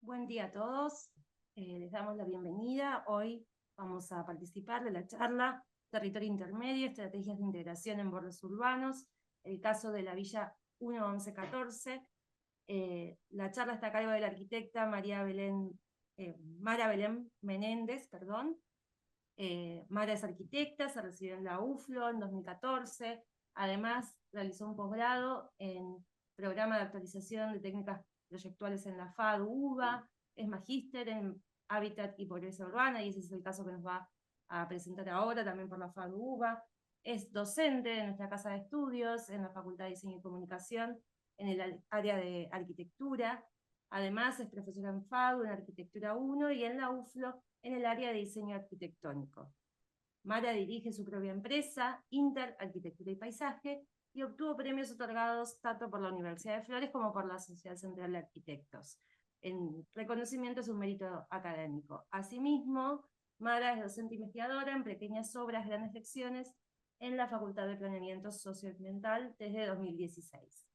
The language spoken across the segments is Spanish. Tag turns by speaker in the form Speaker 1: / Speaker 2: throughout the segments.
Speaker 1: Buen día a todos. Les damos la bienvenida. Hoy vamos a participar de la charla Territorio Intermedio, Estrategias de Integración en Bordes Urbanos, el caso de la Villa 1114. La charla está a cargo de la arquitecta Mara Belén Menéndez, perdón. Mara es arquitecta, se recibió en la UFLO en 2014. Además, realizó un posgrado en Programa de Actualización de Técnicas Proyectuales en la FAD-UBA, es magíster en Hábitat y Pobreza Urbana, y ese es el caso que nos va a presentar ahora, también por la FAD-UBA. Es docente en nuestra casa de estudios, en la Facultad de Diseño y Comunicación, en el área de arquitectura. Además, es profesora en FADU, en Arquitectura 1, y en la UFLO, en el área de diseño arquitectónico. Mara dirige su propia empresa, Inter Arquitectura y Paisaje, y obtuvo premios otorgados tanto por la Universidad de Flores como por la Sociedad Central de Arquitectos, en reconocimiento a su mérito académico. Asimismo, Mara es docente investigadora en pequeñas obras, grandes lecciones en la Facultad de Planeamiento Socioambiental desde 2016.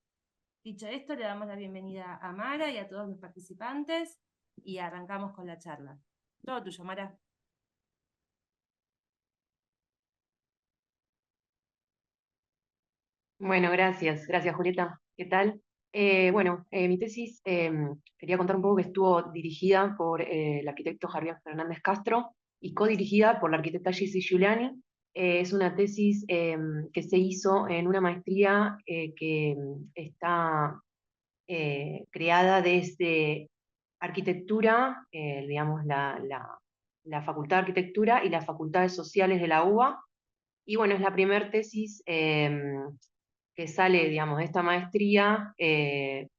Speaker 1: Dicho esto, le damos la bienvenida a Mara y a todos los participantes y arrancamos con la charla. Todo tuyo, Mara.
Speaker 2: Bueno, gracias Julieta. ¿Qué tal? Mi tesis quería contar un poco que estuvo dirigida por el arquitecto Javier Fernández Castro y codirigida por la arquitecta Gissi Giuliani. Es una tesis que se hizo en una maestría que está creada desde arquitectura, digamos, la Facultad de Arquitectura y las facultades sociales de la UBA. Y bueno, es la primera tesis que sale, digamos, de esta maestría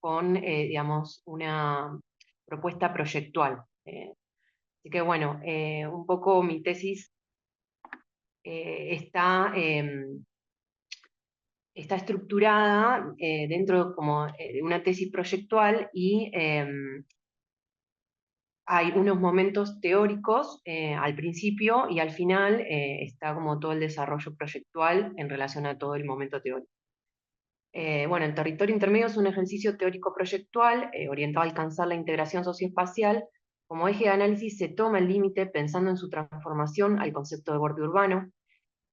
Speaker 2: con, digamos, una propuesta proyectual. Así que bueno, un poco mi tesis está estructurada dentro como de una tesis proyectual y hay unos momentos teóricos al principio y al final está como todo el desarrollo proyectual en relación a todo el momento teórico. El territorio intermedio es un ejercicio teórico-proyectual orientado a alcanzar la integración socioespacial. Como eje de análisis se toma el límite pensando en su transformación al concepto de borde urbano.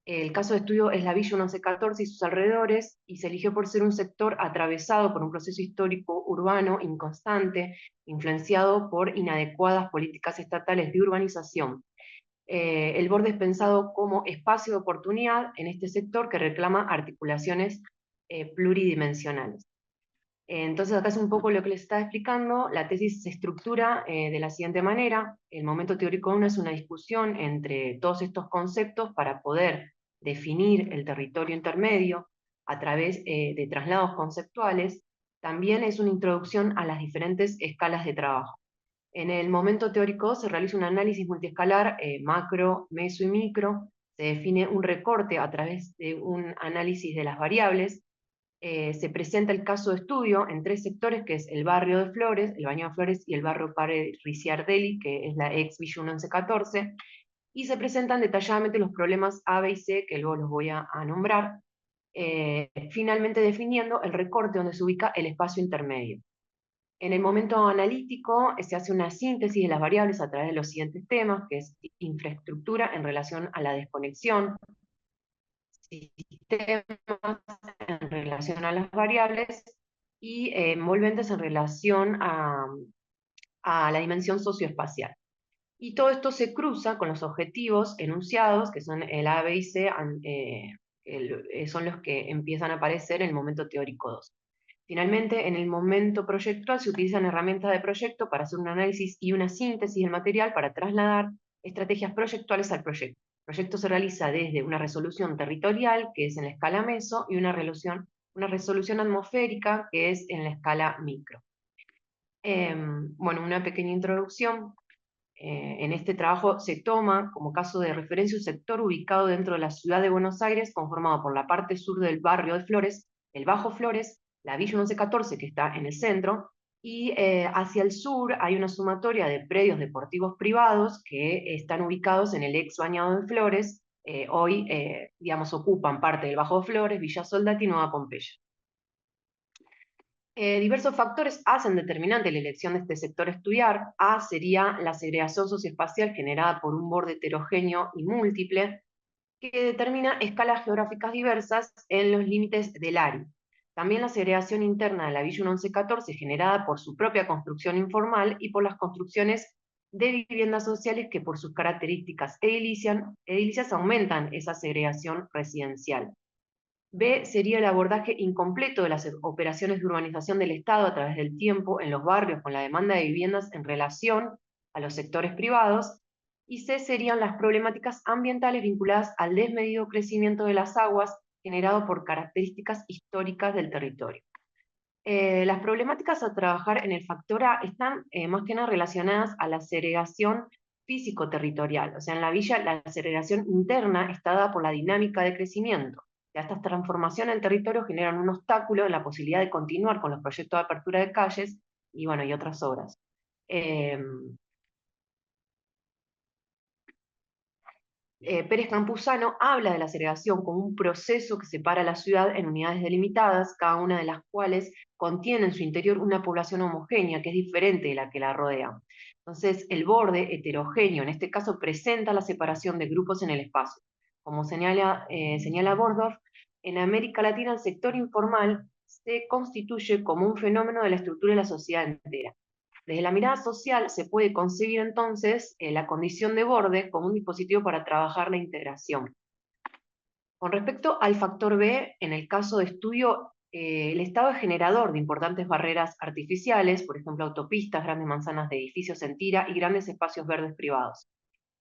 Speaker 2: El caso de estudio es la Villa 1114 y sus alrededores, y se eligió por ser un sector atravesado por un proceso histórico urbano inconstante, influenciado por inadecuadas políticas estatales de urbanización. El borde es pensado como espacio de oportunidad en este sector que reclama articulaciones pluridimensionales. Entonces acá es un poco lo que les estaba explicando. La tesis se estructura de la siguiente manera. El momento teórico 1 es una discusión entre todos estos conceptos para poder definir el territorio intermedio a través de traslados conceptuales. También es una introducción a las diferentes escalas de trabajo. En el momento teórico 2 se realiza un análisis multiescalar, macro, meso y micro. Se define un recorte a través de un análisis de las variables. Se presenta el caso de estudio en 3 sectores, que es el barrio de Flores, el Baño de Flores y el barrio Pare Ricciardelli, que es la ex Villa 1114, y se presentan detalladamente los problemas A, B y C, que luego los voy a nombrar, finalmente definiendo el recorte donde se ubica el espacio intermedio. En el momento analítico se hace una síntesis de las variables a través de los siguientes temas, que es infraestructura en relación a la desconexión, sistemas en relación a las variables y envolventes en relación a la dimensión socioespacial. Y todo esto se cruza con los objetivos enunciados, que son el A, B y C, son los que empiezan a aparecer en el momento teórico 2. Finalmente, en el momento proyectual se utilizan herramientas de proyecto para hacer un análisis y una síntesis del material para trasladar estrategias proyectuales al proyecto. El proyecto se realiza desde una resolución territorial, que es en la escala meso, y una resolución atmosférica, que es en la escala micro. Una pequeña introducción. En este trabajo se toma como caso de referencia un sector ubicado dentro de la ciudad de Buenos Aires, conformado por la parte sur del barrio de Flores, el Bajo Flores, la Villa 1114, que está en el centro, y hacia el sur hay una sumatoria de predios deportivos privados que están ubicados en el ex Bañado de Flores. Hoy, digamos, ocupan parte del Bajo Flores, Villa Soldati y Nueva Pompeya. Diversos factores hacen determinante la elección de este sector a estudiar. A sería la segregación socioespacial generada por un borde heterogéneo y múltiple, que determina escalas geográficas diversas en los límites del área. También la segregación interna de la Villa 1114, generada por su propia construcción informal y por las construcciones de viviendas sociales que por sus características edilicias aumentan esa segregación residencial. B sería el abordaje incompleto de las operaciones de urbanización del Estado a través del tiempo en los barrios con la demanda de viviendas en relación a los sectores privados. Y C serían las problemáticas ambientales vinculadas al desmedido crecimiento de las aguas generado por características históricas del territorio. Las problemáticas a trabajar en el factor A están más que nada relacionadas a la segregación físico-territorial. O sea, en la villa la segregación interna está dada por la dinámica de crecimiento. Estas transformaciones del territorio generan un obstáculo en la posibilidad de continuar con los proyectos de apertura de calles y, bueno, y otras obras. Pérez Campuzano habla de la segregación como un proceso que separa la ciudad en unidades delimitadas, cada una de las cuales contiene en su interior una población homogénea que es diferente de la que la rodea. Entonces, el borde heterogéneo, en este caso, presenta la separación de grupos en el espacio. Como señala Bordorf, en América Latina el sector informal se constituye como un fenómeno de la estructura de la sociedad entera. Desde la mirada social se puede concebir entonces la condición de borde como un dispositivo para trabajar la integración. Con respecto al factor B, en el caso de estudio, el Estado es generador de importantes barreras artificiales, por ejemplo, autopistas, grandes manzanas de edificios en tira y grandes espacios verdes privados.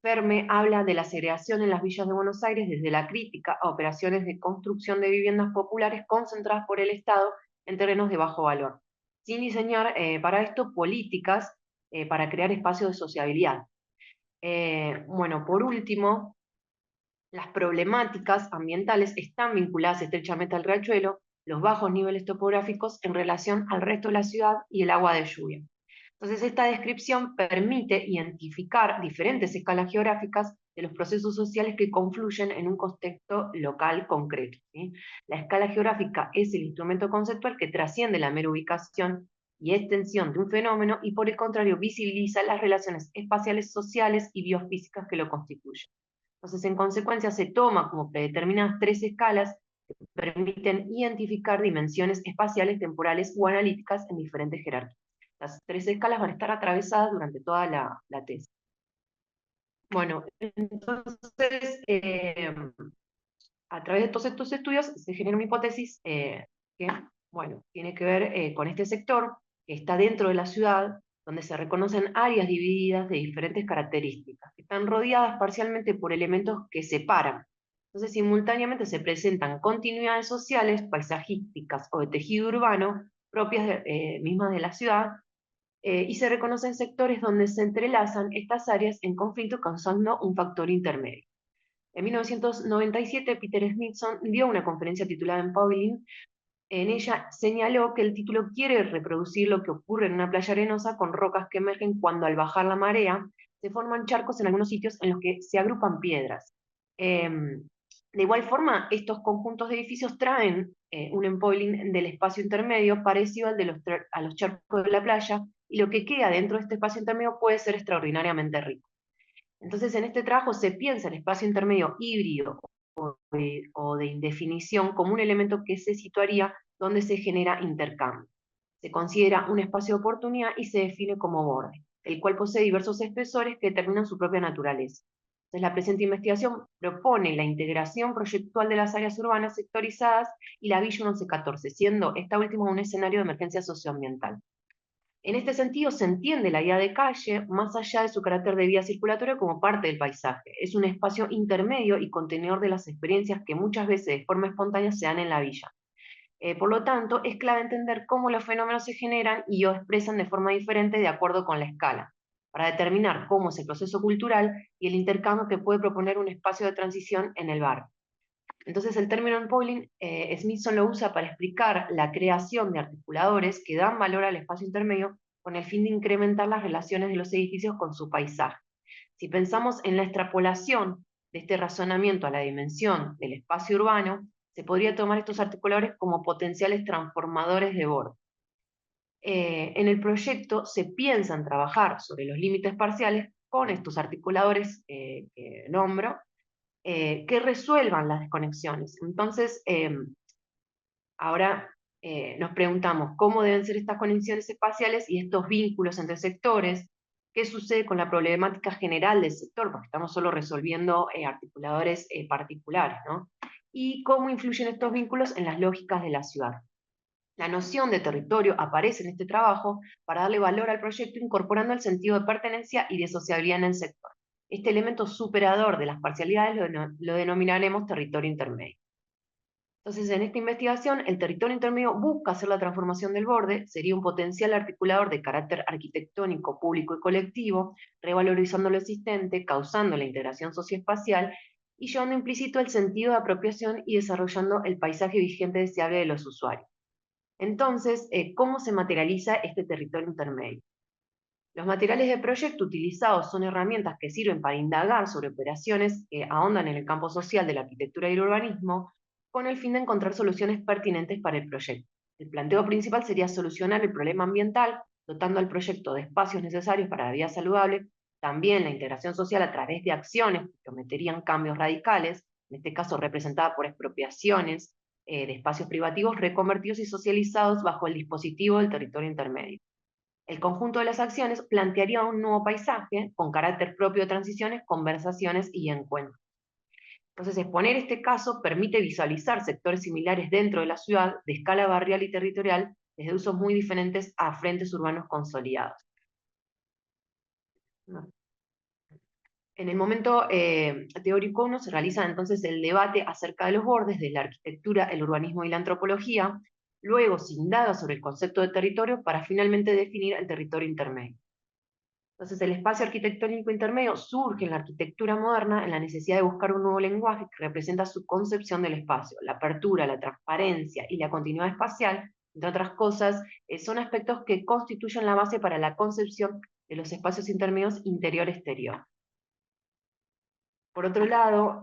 Speaker 2: Ferme habla de la segregación en las villas de Buenos Aires desde la crítica a operaciones de construcción de viviendas populares concentradas por el Estado en terrenos de bajo valor, sin diseñar para esto políticas para crear espacios de sociabilidad. Bueno, por último, las problemáticas ambientales están vinculadas estrechamente al riachuelo, los bajos niveles topográficos en relación al resto de la ciudad y el agua de lluvia. Entonces, esta descripción permite identificar diferentes escalas geográficas de los procesos sociales que confluyen en un contexto local concreto, ¿sí? La escala geográfica es el instrumento conceptual que trasciende la mera ubicación y extensión de un fenómeno y, por el contrario, visibiliza las relaciones espaciales, sociales y biofísicas que lo constituyen. Entonces, en consecuencia, se toma como predeterminadas tres escalas que permiten identificar dimensiones espaciales, temporales o analíticas en diferentes jerarquías. Las tres escalas van a estar atravesadas durante toda la tesis. Bueno, entonces, a través de todos estos estudios se genera una hipótesis que, bueno, tiene que ver con este sector que está dentro de la ciudad, donde se reconocen áreas divididas de diferentes características, que están rodeadas parcialmente por elementos que separan. Entonces, simultáneamente se presentan continuidades sociales, paisajísticas o de tejido urbano propias mismas de la ciudad, y se reconocen sectores donde se entrelazan estas áreas en conflicto causando un factor intermedio. En 1997, Peter Smithson dio una conferencia titulada Empowering. En ella señaló que el título quiere reproducir lo que ocurre en una playa arenosa con rocas que emergen cuando al bajar la marea se forman charcos en algunos sitios en los que se agrupan piedras. De igual forma, estos conjuntos de edificios traen un empowering del espacio intermedio parecido al de a los charcos de la playa, y lo que queda dentro de este espacio intermedio puede ser extraordinariamente rico. Entonces, en este trabajo se piensa el espacio intermedio híbrido o de indefinición como un elemento que se situaría donde se genera intercambio. Se considera un espacio de oportunidad y se define como borde, el cual posee diversos espesores que determinan su propia naturaleza. Entonces, la presente investigación propone la integración proyectual de las áreas urbanas sectorizadas y la Villa 1114, siendo esta última un escenario de emergencia socioambiental. En este sentido, se entiende la idea de calle, más allá de su carácter de vía circulatoria, como parte del paisaje. Es un espacio intermedio y contenedor de las experiencias que muchas veces de forma espontánea se dan en la villa. Por lo tanto, es clave entender cómo los fenómenos se generan y o expresan de forma diferente de acuerdo con la escala, para determinar cómo es el proceso cultural y el intercambio que puede proponer un espacio de transición en el barrio. Entonces, el término empowering, Smithson lo usa para explicar la creación de articuladores que dan valor al espacio intermedio con el fin de incrementar las relaciones de los edificios con su paisaje. Si pensamos en la extrapolación de este razonamiento a la dimensión del espacio urbano, se podría tomar estos articuladores como potenciales transformadores de borde. En el proyecto se piensa en trabajar sobre los límites parciales con estos articuladores que nombro, que resuelvan las desconexiones. Entonces, ahora nos preguntamos cómo deben ser estas conexiones espaciales y estos vínculos entre sectores, qué sucede con la problemática general del sector, porque estamos solo resolviendo articuladores particulares, ¿no? Y cómo influyen estos vínculos en las lógicas de la ciudad. La noción de territorio aparece en este trabajo para darle valor al proyecto incorporando el sentido de pertenencia y de sociabilidad en el sector. Este elemento superador de las parcialidades lo denominaremos territorio intermedio. Entonces, en esta investigación, el territorio intermedio busca hacer la transformación del borde, sería un potencial articulador de carácter arquitectónico, público y colectivo, revalorizando lo existente, causando la integración socioespacial y llevando implícito el sentido de apropiación y desarrollando el paisaje vigente deseable de los usuarios. Entonces, ¿cómo se materializa este territorio intermedio? Los materiales de proyecto utilizados son herramientas que sirven para indagar sobre operaciones que ahondan en el campo social de la arquitectura y el urbanismo, con el fin de encontrar soluciones pertinentes para el proyecto. El planteo principal sería solucionar el problema ambiental, dotando al proyecto de espacios necesarios para la vida saludable, también la integración social a través de acciones que prometerían cambios radicales, en este caso representada por expropiaciones de espacios privativos reconvertidos y socializados bajo el dispositivo del territorio intermedio. El conjunto de las acciones plantearía un nuevo paisaje con carácter propio de transiciones, conversaciones y encuentros. Entonces, exponer este caso permite visualizar sectores similares dentro de la ciudad, de escala barrial y territorial, desde usos muy diferentes a frentes urbanos consolidados. En el momento teórico 1 se realiza entonces el debate acerca de los bordes de la arquitectura, el urbanismo y la antropología. Luego se indaga sobre el concepto de territorio para finalmente definir el territorio intermedio. Entonces, el espacio arquitectónico intermedio surge en la arquitectura moderna en la necesidad de buscar un nuevo lenguaje que representa su concepción del espacio. La apertura, la transparencia y la continuidad espacial, entre otras cosas, son aspectos que constituyen la base para la concepción de los espacios intermedios interior-exterior. Por otro lado,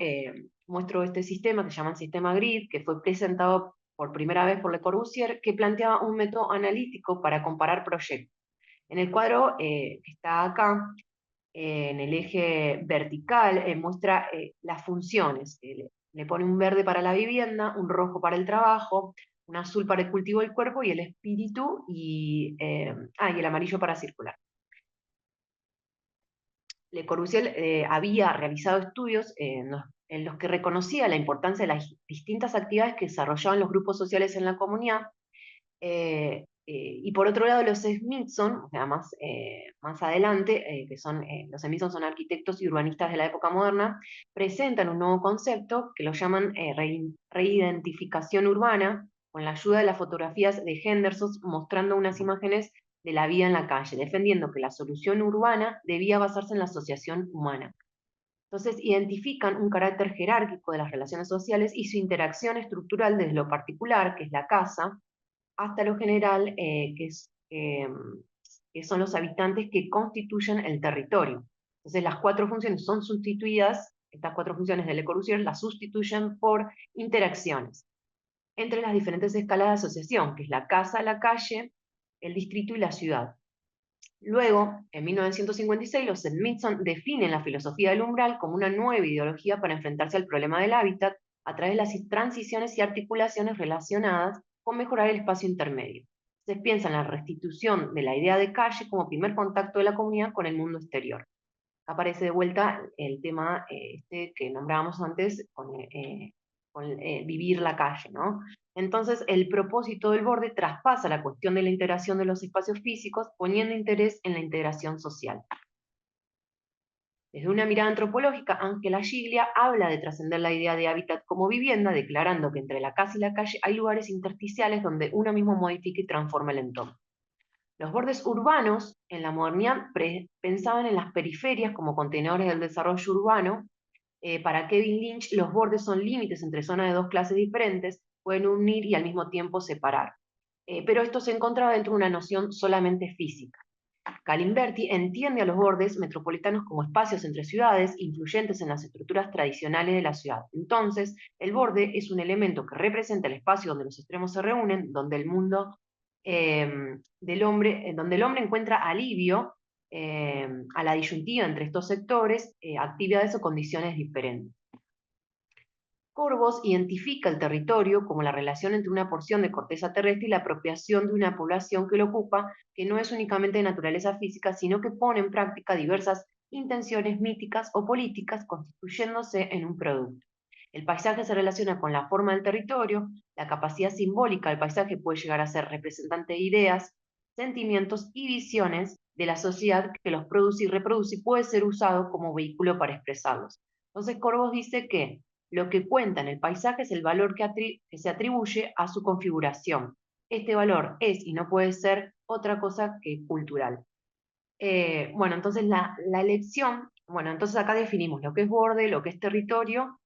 Speaker 2: muestro este sistema que se llama el sistema GRID, que fue presentado por primera vez por Le Corbusier, que planteaba un método analítico para comparar proyectos. En el cuadro que está acá, en el eje vertical, muestra las funciones. Le pone un verde para la vivienda, un rojo para el trabajo, un azul para el cultivo del cuerpo y el espíritu, y el amarillo para circular. Le Corbusier había realizado estudios en los que reconocía la importancia de las distintas actividades que desarrollaban los grupos sociales en la comunidad, y por otro lado los Smithson, o sea, más adelante, los Smithson son arquitectos y urbanistas de la época moderna, presentan un nuevo concepto que lo llaman reidentificación urbana, con la ayuda de las fotografías de Henderson, mostrando unas imágenes de la vida en la calle, defendiendo que la solución urbana debía basarse en la asociación humana. Entonces, identifican un carácter jerárquico de las relaciones sociales y su interacción estructural desde lo particular, que es la casa, hasta lo general, que son los habitantes que constituyen el territorio. Entonces, las cuatro funciones son sustituidas, estas cuatro funciones de Le Corbusier las sustituyen por interacciones entre las diferentes escalas de asociación, que es la casa, la calle, el distrito y la ciudad. Luego, en 1956, los Smithson definen la filosofía del umbral como una nueva ideología para enfrentarse al problema del hábitat a través de las transiciones y articulaciones relacionadas con mejorar el espacio intermedio. Se piensa en la restitución de la idea de calle como primer contacto de la comunidad con el mundo exterior. Aparece de vuelta el tema que nombrábamos antes con vivir la calle, ¿no? Entonces, el propósito del borde traspasa la cuestión de la integración de los espacios físicos, poniendo interés en la integración social. Desde una mirada antropológica, Ángela Giglia habla de trascender la idea de hábitat como vivienda, declarando que entre la casa y la calle hay lugares intersticiales donde uno mismo modifica y transforma el entorno. Los bordes urbanos, en la modernidad, pensaban en las periferias como contenedores del desarrollo urbano. Para Kevin Lynch, los bordes son límites entre zonas de dos clases diferentes, pueden unir y al mismo tiempo separar. Pero esto se encontraba dentro de una noción solamente física. Galimberti entiende a los bordes metropolitanos como espacios entre ciudades influyentes en las estructuras tradicionales de la ciudad. Entonces, el borde es un elemento que representa el espacio donde los extremos se reúnen, donde el mundo del hombre, donde el hombre encuentra alivio a la disyuntiva entre estos sectores, actividades o condiciones diferentes. Corbos identifica el territorio como la relación entre una porción de corteza terrestre y la apropiación de una población que lo ocupa, que no es únicamente de naturaleza física, sino que pone en práctica diversas intenciones míticas o políticas, constituyéndose en un producto. El paisaje se relaciona con la forma del territorio, la capacidad simbólica del paisaje puede llegar a ser representante de ideas, sentimientos y visiones de la sociedad que los produce y reproduce y puede ser usado como vehículo para expresarlos. Entonces Corbos dice que lo que cuenta en el paisaje es el valor que se atribuye a su configuración. Este valor es y no puede ser otra cosa que cultural. Bueno, entonces la elección, bueno, entonces acá definimos lo que es borde, lo que es territorio,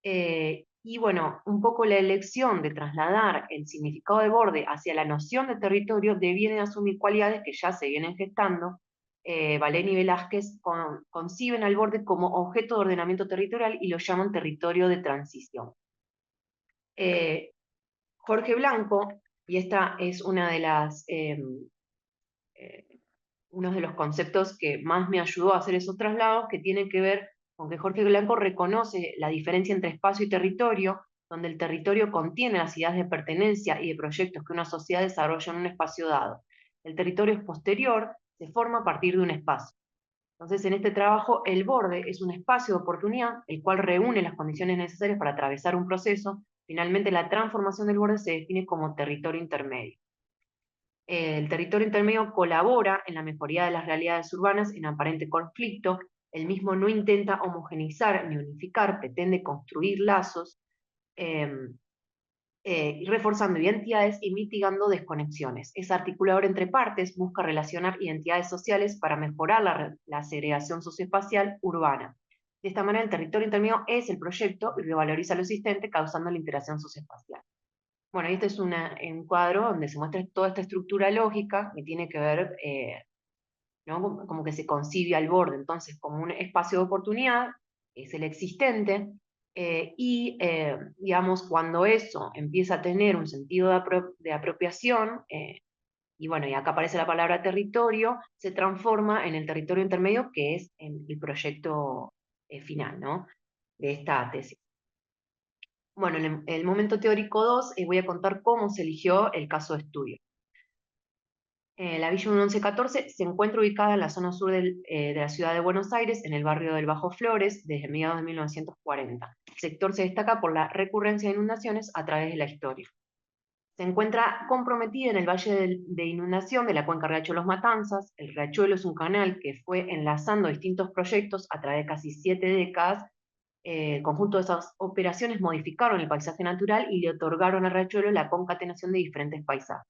Speaker 2: y bueno, un poco la elección de trasladar el significado de borde hacia la noción de territorio deviene asumir cualidades que ya se vienen gestando. Valén y Velázquez conciben al borde como objeto de ordenamiento territorial y lo llaman territorio de transición. Jorge Blanco, y esta es una de las, uno de los conceptos que más me ayudó a hacer esos traslados, que tiene que ver con que Jorge Blanco reconoce la diferencia entre espacio y territorio, donde el territorio contiene las ideas de pertenencia y de proyectos que una sociedad desarrolla en un espacio dado. El territorio es posterior, se forma a partir de un espacio. Entonces, en este trabajo, el borde es un espacio de oportunidad, el cual reúne las condiciones necesarias para atravesar un proceso. Finalmente, la transformación del borde se define como territorio intermedio. El territorio intermedio colabora en la mejoría de las realidades urbanas en aparente conflicto. El mismo no intenta homogeneizar ni unificar, pretende construir lazos, reforzando identidades y mitigando desconexiones. Es articulador entre partes, busca relacionar identidades sociales para mejorar la segregación socioespacial urbana. De esta manera, el territorio intermedio es el proyecto y revaloriza lo existente, causando la interacción socioespacial. Bueno, este es un cuadro donde se muestra toda esta estructura lógica que tiene que ver, ¿no? Como que se concibe al borde, entonces, como un espacio de oportunidad, es el existente, digamos, cuando eso empieza a tener un sentido de apropiación, y bueno, y acá aparece la palabra territorio, se transforma en el territorio intermedio, que es el proyecto final, ¿no? De esta tesis. Bueno, en el momento teórico 2 voy a contar cómo se eligió el caso de estudio. La Villa 1114 se encuentra ubicada en la zona sur de la ciudad de Buenos Aires, en el barrio del Bajo Flores, desde mediados de 1940. El sector se destaca por la recurrencia de inundaciones a través de la historia. Se encuentra comprometida en el valle de inundación de la cuenca Riachuelo Los Matanzas. El Riachuelo es un canal que fue enlazando distintos proyectos a través de casi 7 décadas. Conjunto de esas operaciones modificaron el paisaje natural y le otorgaron al Riachuelo la concatenación de diferentes paisajes.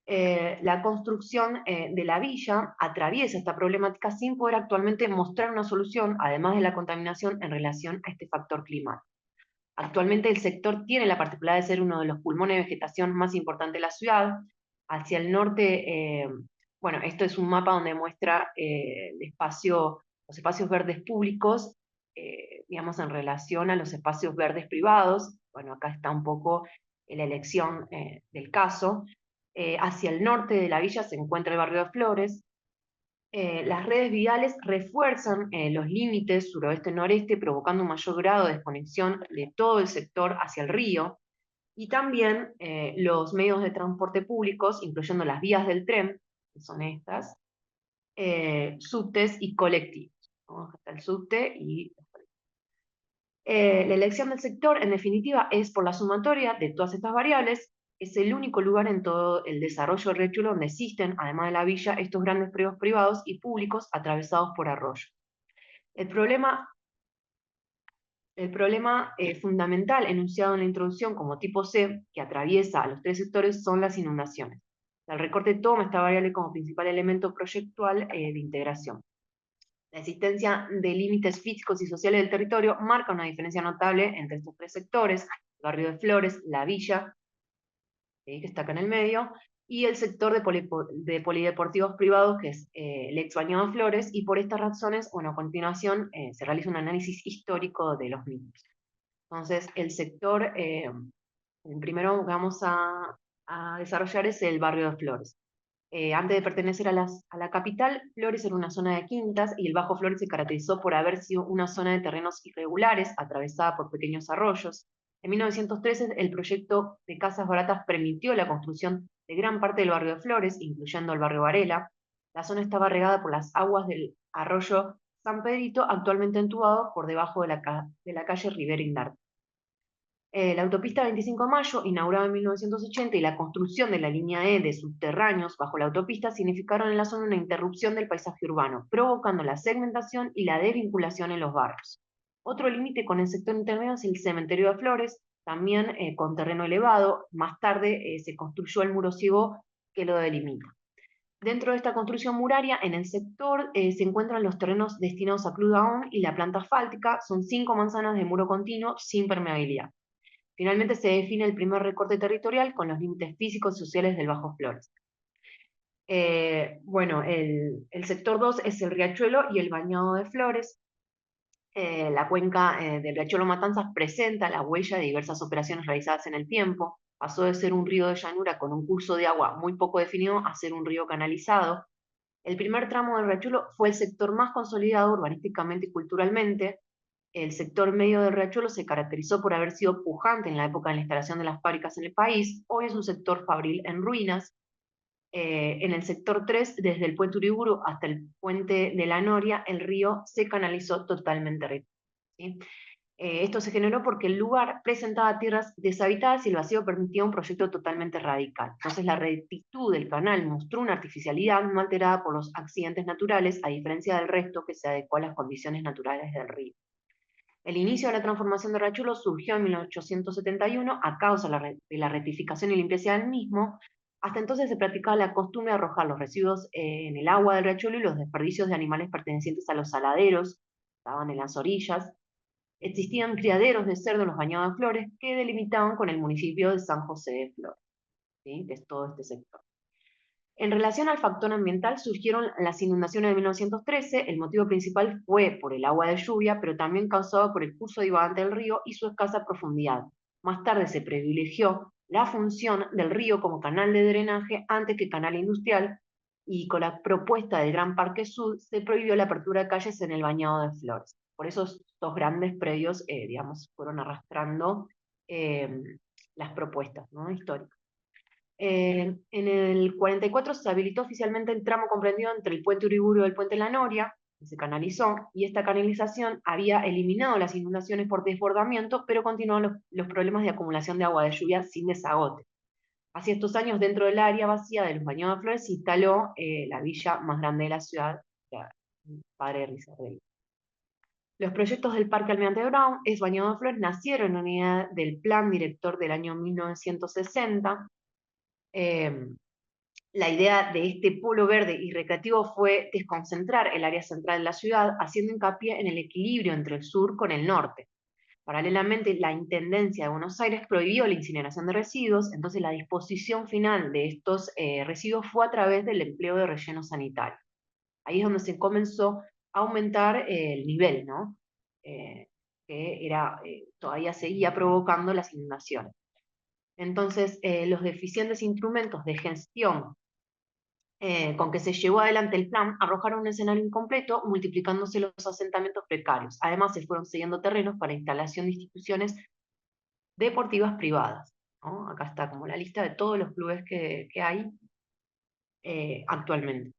Speaker 2: La construcción de la villa atraviesa esta problemática sin poder actualmente mostrar una solución, además de la contaminación en relación a este factor climático. Actualmente el sector tiene la particularidad de ser uno de los pulmones de vegetación más importantes de la ciudad. Hacia el norte, bueno, esto es un mapa donde muestra los espacios verdes públicos, digamos, en relación a los espacios verdes privados. Bueno, acá está un poco la elección del caso. Hacia el norte de la villa se encuentra el barrio de Flores. Las redes viales refuerzan los límites suroeste-noreste, provocando un mayor grado de desconexión de todo el sector hacia el río, y también los medios de transporte públicos, incluyendo las vías del tren, que son estas, subtes y colectivos. ¿No? Está el subte y la elección del sector, en definitiva, es por la sumatoria de todas estas variables. Es el único lugar en todo el desarrollo del Riachuelo donde existen, además de la villa, estos grandes predios privados y públicos atravesados por arroyos. El problema fundamental enunciado en la introducción como tipo C, que atraviesa a los tres sectores, son las inundaciones. El recorte toma esta variable como principal elemento proyectual de integración. La existencia de límites físicos y sociales del territorio marca una diferencia notable entre estos tres sectores: el barrio de Flores, la villa, que está acá en el medio, y el sector de polideportivos privados, que es el ex Bañado de Flores, y por estas razones, bueno, a continuación se realiza un análisis histórico de los mismos. Entonces, el sector El primero que vamos a desarrollar es el barrio de Flores. Antes de pertenecer a la capital, Flores era una zona de quintas y el Bajo Flores se caracterizó por haber sido una zona de terrenos irregulares, atravesada por pequeños arroyos. En 1913, el proyecto de casas baratas permitió la construcción de gran parte del barrio de Flores, incluyendo el barrio Varela. La zona estaba regada por las aguas del arroyo San Pedrito, actualmente entubado por debajo de la calle Rivera Indarte. La autopista 25 de Mayo, inaugurada en 1980, y la construcción de la línea E de subterráneos bajo la autopista significaron en la zona una interrupción del paisaje urbano, provocando la segmentación y la desvinculación en los barrios. Otro límite con el sector intermedio es el cementerio de Flores, también con terreno elevado. Más tarde se construyó el muro ciego que lo delimita. Dentro de esta construcción muraria, en el sector se encuentran los terrenos destinados a Club Daón y la planta asfáltica. Son 5 manzanas de muro continuo sin permeabilidad. Finalmente se define el primer recorte territorial con los límites físicos y sociales del Bajo Flores. Bueno, el sector 2 es el Riachuelo y el Bañado de Flores. La cuenca del Riachuelo Matanzas presenta la huella de diversas operaciones realizadas en el tiempo. Pasó de ser un río de llanura con un curso de agua muy poco definido a ser un río canalizado. El primer tramo del Riachuelo fue el sector más consolidado urbanísticamente y culturalmente. El sector medio del Riachuelo se caracterizó por haber sido pujante en la época de la instalación de las fábricas en el país. Hoy es un sector fabril en ruinas. En el sector 3, desde el puente Uriburu hasta el puente de la Noria, el río se canalizó totalmente. ¿Sí? Esto se generó porque el lugar presentaba tierras deshabitadas y el vacío permitía un proyecto totalmente radical. Entonces la rectitud del canal mostró una artificialidad no alterada por los accidentes naturales, a diferencia del resto que se adecuó a las condiciones naturales del río. El inicio de la transformación de Riachuelo surgió en 1871 a causa de la rectificación y limpieza del mismo. Hasta entonces se practicaba la costumbre de arrojar los residuos en el agua del Riachuelo y los desperdicios de animales pertenecientes a los saladeros, estaban en las orillas. Existían criaderos de cerdo en los bañados de Flores que delimitaban con el municipio de San José de Flores, ¿sí? Que es todo este sector. En relación al factor ambiental, surgieron las inundaciones de 1913. El motivo principal fue por el agua de lluvia, pero también causado por el curso divagante del río y su escasa profundidad. Más tarde se privilegió la función del río como canal de drenaje antes que canal industrial, y con la propuesta del Gran Parque Sur se prohibió la apertura de calles en el bañado de Flores. Por eso estos grandes predios, digamos, fueron arrastrando las propuestas, ¿no?, históricas. En el 44 se habilitó oficialmente el tramo comprendido entre el puente Uriburu y el puente La Noria, que se canalizó, y esta canalización había eliminado las inundaciones por desbordamiento, pero continuaban los problemas de acumulación de agua de lluvia sin desagote. Hacia estos años, dentro del área vacía de los Bañados de Flores, se instaló la villa más grande de la ciudad, Padre Risardelli. Los proyectos del Parque Almirante Brown es Bañado de Flores nacieron en unidad del Plan Director del año 1960. La idea de este polo verde y recreativo fue desconcentrar el área central de la ciudad, haciendo hincapié en el equilibrio entre el sur con el norte. Paralelamente, la Intendencia de Buenos Aires prohibió la incineración de residuos. Entonces la disposición final de estos residuos fue a través del empleo de relleno sanitario. Ahí es donde se comenzó a aumentar el nivel, ¿no? Que todavía seguía provocando las inundaciones. Entonces, los deficientes instrumentos de gestión con que se llevó adelante el plan arrojaron un escenario incompleto, multiplicándose los asentamientos precarios. Además, se fueron cediendo terrenos para instalación de instituciones deportivas privadas, ¿no? Acá está como la lista de todos los clubes que hay actualmente.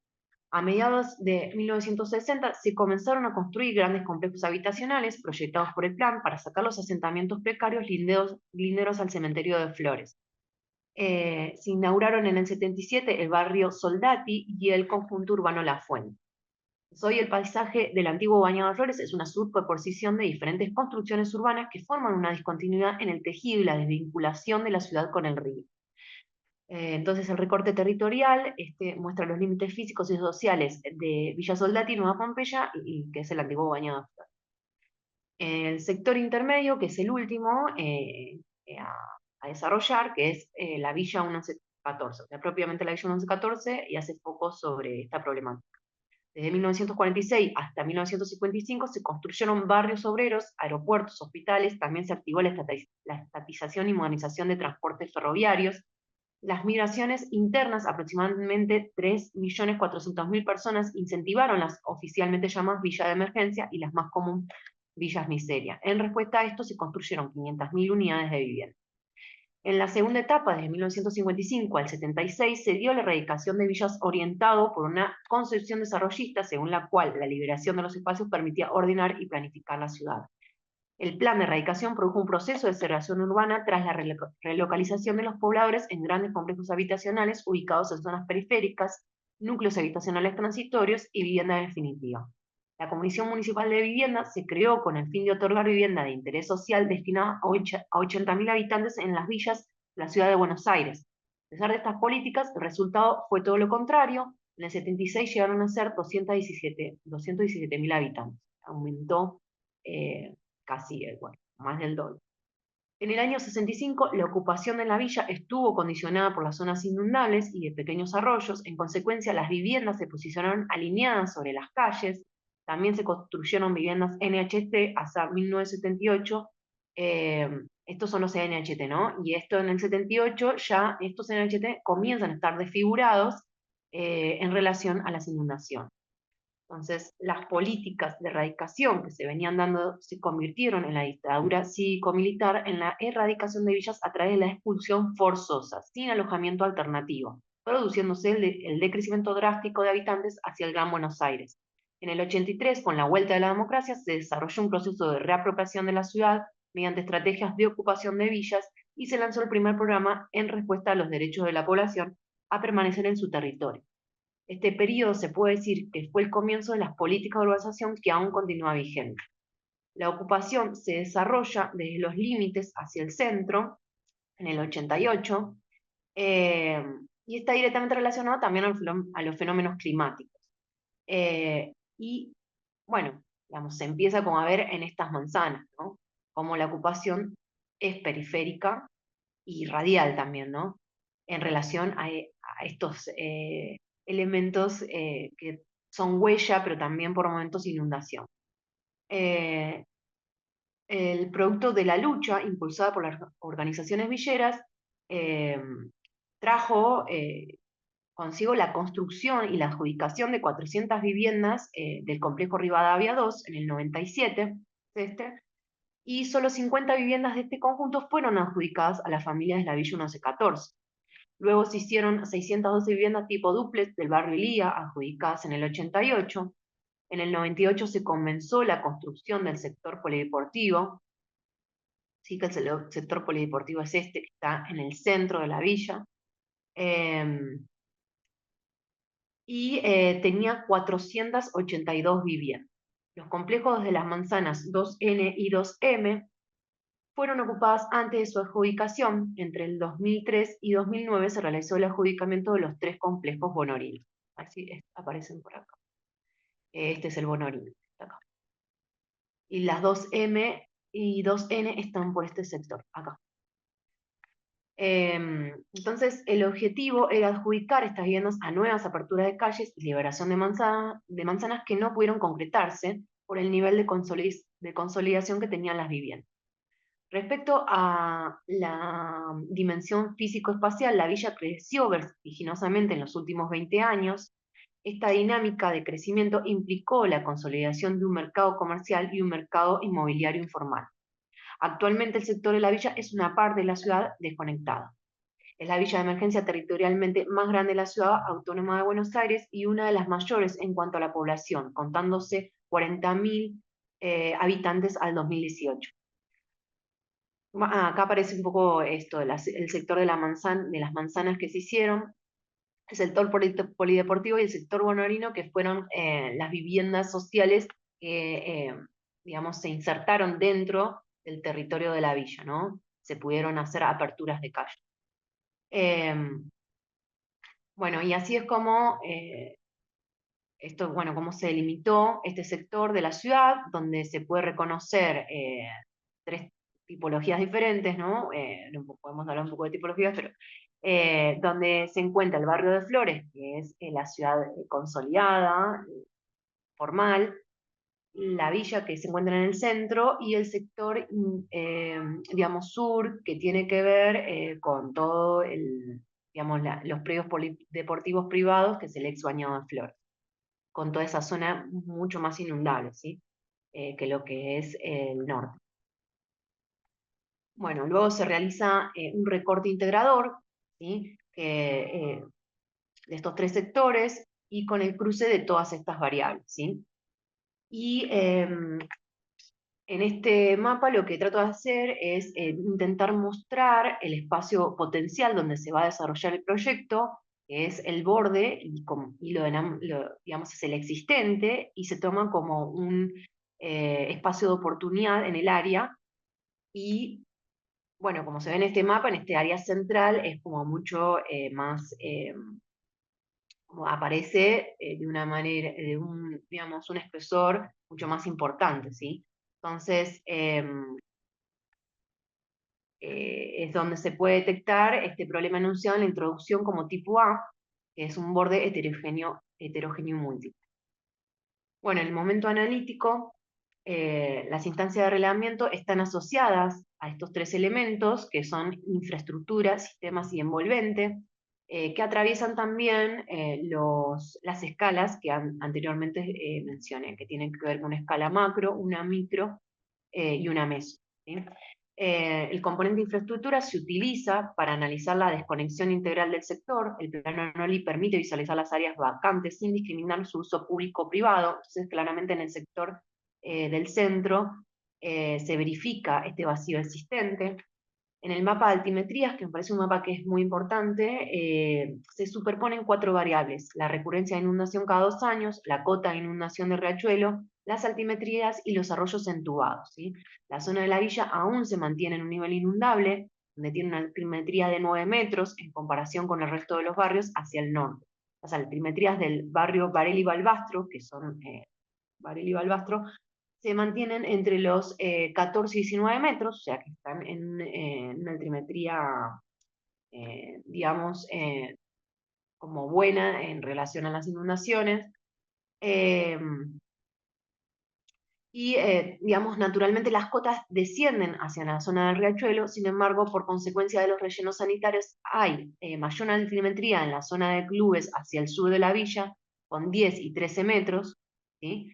Speaker 2: A mediados de 1960 se comenzaron a construir grandes complejos habitacionales proyectados por el plan para sacar los asentamientos precarios linderos al cementerio de Flores. Se inauguraron en el 77 el barrio Soldati y el conjunto urbano La Fuente. Hoy el paisaje del antiguo Bañado de Flores es una superposición de diferentes construcciones urbanas que forman una discontinuidad en el tejido y la desvinculación de la ciudad con el río. Entonces el recorte territorial muestra los límites físicos y sociales de Villa Soldati y Nueva Pompeya, y que es el antiguo Bañado de Flores. El sector intermedio, que es el último a desarrollar, que es la Villa 1114, o sea, propiamente la Villa 1114, y hace foco sobre esta problemática. Desde 1946 hasta 1955 se construyeron barrios obreros, aeropuertos, hospitales, también se activó la estatización y modernización de transportes ferroviarios. Las migraciones internas, aproximadamente 3.400.000 personas, incentivaron las oficialmente llamadas villas de emergencia y las más comunes villas miseria. En respuesta a esto se construyeron 500.000 unidades de vivienda. En la segunda etapa, desde 1955 al 76, se dio la erradicación de villas orientado por una concepción desarrollista según la cual la liberación de los espacios permitía ordenar y planificar la ciudad. El plan de erradicación produjo un proceso de segregación urbana tras la relocalización de los pobladores en grandes complejos habitacionales ubicados en zonas periféricas, núcleos habitacionales transitorios y vivienda definitiva. La Comisión Municipal de Vivienda se creó con el fin de otorgar vivienda de interés social destinada a 80.000 habitantes en las villas de la ciudad de Buenos Aires. A pesar de estas políticas, el resultado fue todo lo contrario. En el 76 llegaron a ser 217.000 habitantes. Aumentó casi bueno, más del doble. En el año 65, la ocupación de la villa estuvo condicionada por las zonas inundables y de pequeños arroyos. En consecuencia, las viviendas se posicionaron alineadas sobre las calles. También se construyeron viviendas NHT hasta 1978. Estos son los NHT, ¿no? Y esto en el 78 ya estos NHT comienzan a estar desfigurados en relación a las inundaciones. Entonces, las políticas de erradicación que se venían dando se convirtieron en la dictadura cívico-militar en la erradicación de villas a través de la expulsión forzosa, sin alojamiento alternativo, produciéndose el decrecimiento drástico de habitantes hacia el Gran Buenos Aires. En el 83, con la vuelta de la democracia, se desarrolló un proceso de reapropiación de la ciudad mediante estrategias de ocupación de villas y se lanzó el primer programa en respuesta a los derechos de la población a permanecer en su territorio. Este periodo se puede decir que fue el comienzo de las políticas de urbanización que aún continúa vigente. La ocupación se desarrolla desde los límites hacia el centro, en el 88, y está directamente relacionado también a los fenómenos climáticos. Y, bueno, digamos, se empieza como a ver en estas manzanas, ¿no? Como la ocupación es periférica y radial también, ¿no? En relación a estos elementos que son huella, pero también por momentos inundación. El producto de la lucha impulsada por las organizaciones villeras trajo consigo la construcción y la adjudicación de 400 viviendas del complejo Rivadavia 2 en el 97, y solo 50 viviendas de este conjunto fueron adjudicadas a las familias de la Villa 1114. Luego se hicieron 612 viviendas tipo dúplex del barrio Elía, adjudicadas en el 88. En el 98 se comenzó la construcción del sector polideportivo. Sí que el sector polideportivo es este, que está en el centro de la villa. Tenía 482 viviendas. Los complejos de las manzanas 2N y 2M fueron ocupadas antes de su adjudicación. Entre el 2003 y 2009 se realizó el adjudicamiento de los 3 complejos bonorinos. Así aparecen por acá. Este es el bonorino, está acá. Y las 2M y 2N están por este sector, acá. Entonces, el objetivo era adjudicar estas viviendas a nuevas aperturas de calles y liberación de manzanas que no pudieron concretarse por el nivel de consolidación que tenían las viviendas. Respecto a la dimensión físico-espacial, la villa creció vertiginosamente en los últimos 20 años. Esta dinámica de crecimiento implicó la consolidación de un mercado comercial y un mercado inmobiliario informal. Actualmente el sector de la villa es una parte de la ciudad desconectada. Es la villa de emergencia territorialmente más grande de la ciudad autónoma de Buenos Aires y una de las mayores en cuanto a la población, contándose 40.000 habitantes al 2018. Acá aparece un poco esto, el sector de las manzanas que se hicieron, el sector polideportivo y el sector bonorino, que fueron las viviendas sociales que, digamos, se insertaron dentro del territorio de la villa, ¿no? Se pudieron hacer aperturas de calle. Bueno, y así es como cómo se delimitó este sector de la ciudad, donde se puede reconocer 3 tipologías diferentes, ¿no? Podemos hablar un poco de tipologías, pero donde se encuentra el barrio de Flores, que es la ciudad consolidada, formal, la villa que se encuentra en el centro y el sector, digamos, sur, que tiene que ver con todo digamos, los predios deportivos privados, que es el ex Bañado de Flores, con toda esa zona mucho más inundable, ¿sí? Que lo que es el norte. Bueno, luego se realiza un recorte integrador, ¿sí? De estos tres sectores y con el cruce de todas estas variables, ¿sí? Y en este mapa lo que trato de hacer es intentar mostrar el espacio potencial donde se va a desarrollar el proyecto, que es el borde, y digamos, es el existente, y se toma como un espacio de oportunidad en el área, y bueno, como se ve en este mapa, en este área central es como mucho más, como aparece de una manera, digamos, un espesor mucho más importante, ¿sí? Entonces, es donde se puede detectar este problema enunciado en la introducción como tipo A, que es un borde heterogéneo múltiple. Bueno, en el momento analítico, las instancias de relevamiento están asociadas a estos tres elementos, que son infraestructura, sistemas y envolvente, que atraviesan también las escalas que anteriormente mencioné, que tienen que ver con una escala macro, una micro y una meso, ¿sí? El componente de infraestructura se utiliza para analizar la desconexión integral del sector. El plano ANOLI permite visualizar las áreas vacantes sin discriminar su uso público o privado. Entonces, claramente en el sector del centro se verifica este vacío existente. En el mapa de altimetrías, que me parece un mapa que es muy importante, se superponen cuatro variables: la recurrencia de inundación cada 2 años, la cota de inundación de riachuelo, las altimetrías y los arroyos entubados, ¿sí? La zona de la villa aún se mantiene en un nivel inundable, donde tiene una altimetría de 9 metros en comparación con el resto de los barrios hacia el norte. Las altimetrías del barrio Varela y Balbastro, que son Varela y Balbastro, se mantienen entre los 14 y 19 metros, o sea que están en una altimetría, digamos, como buena en relación a las inundaciones. Eh, digamos, naturalmente las cotas descienden hacia la zona del riachuelo, sin embargo, por consecuencia de los rellenos sanitarios, hay mayor altimetría en la zona de clubes hacia el sur de la villa, con 10 y 13 metros, ¿sí?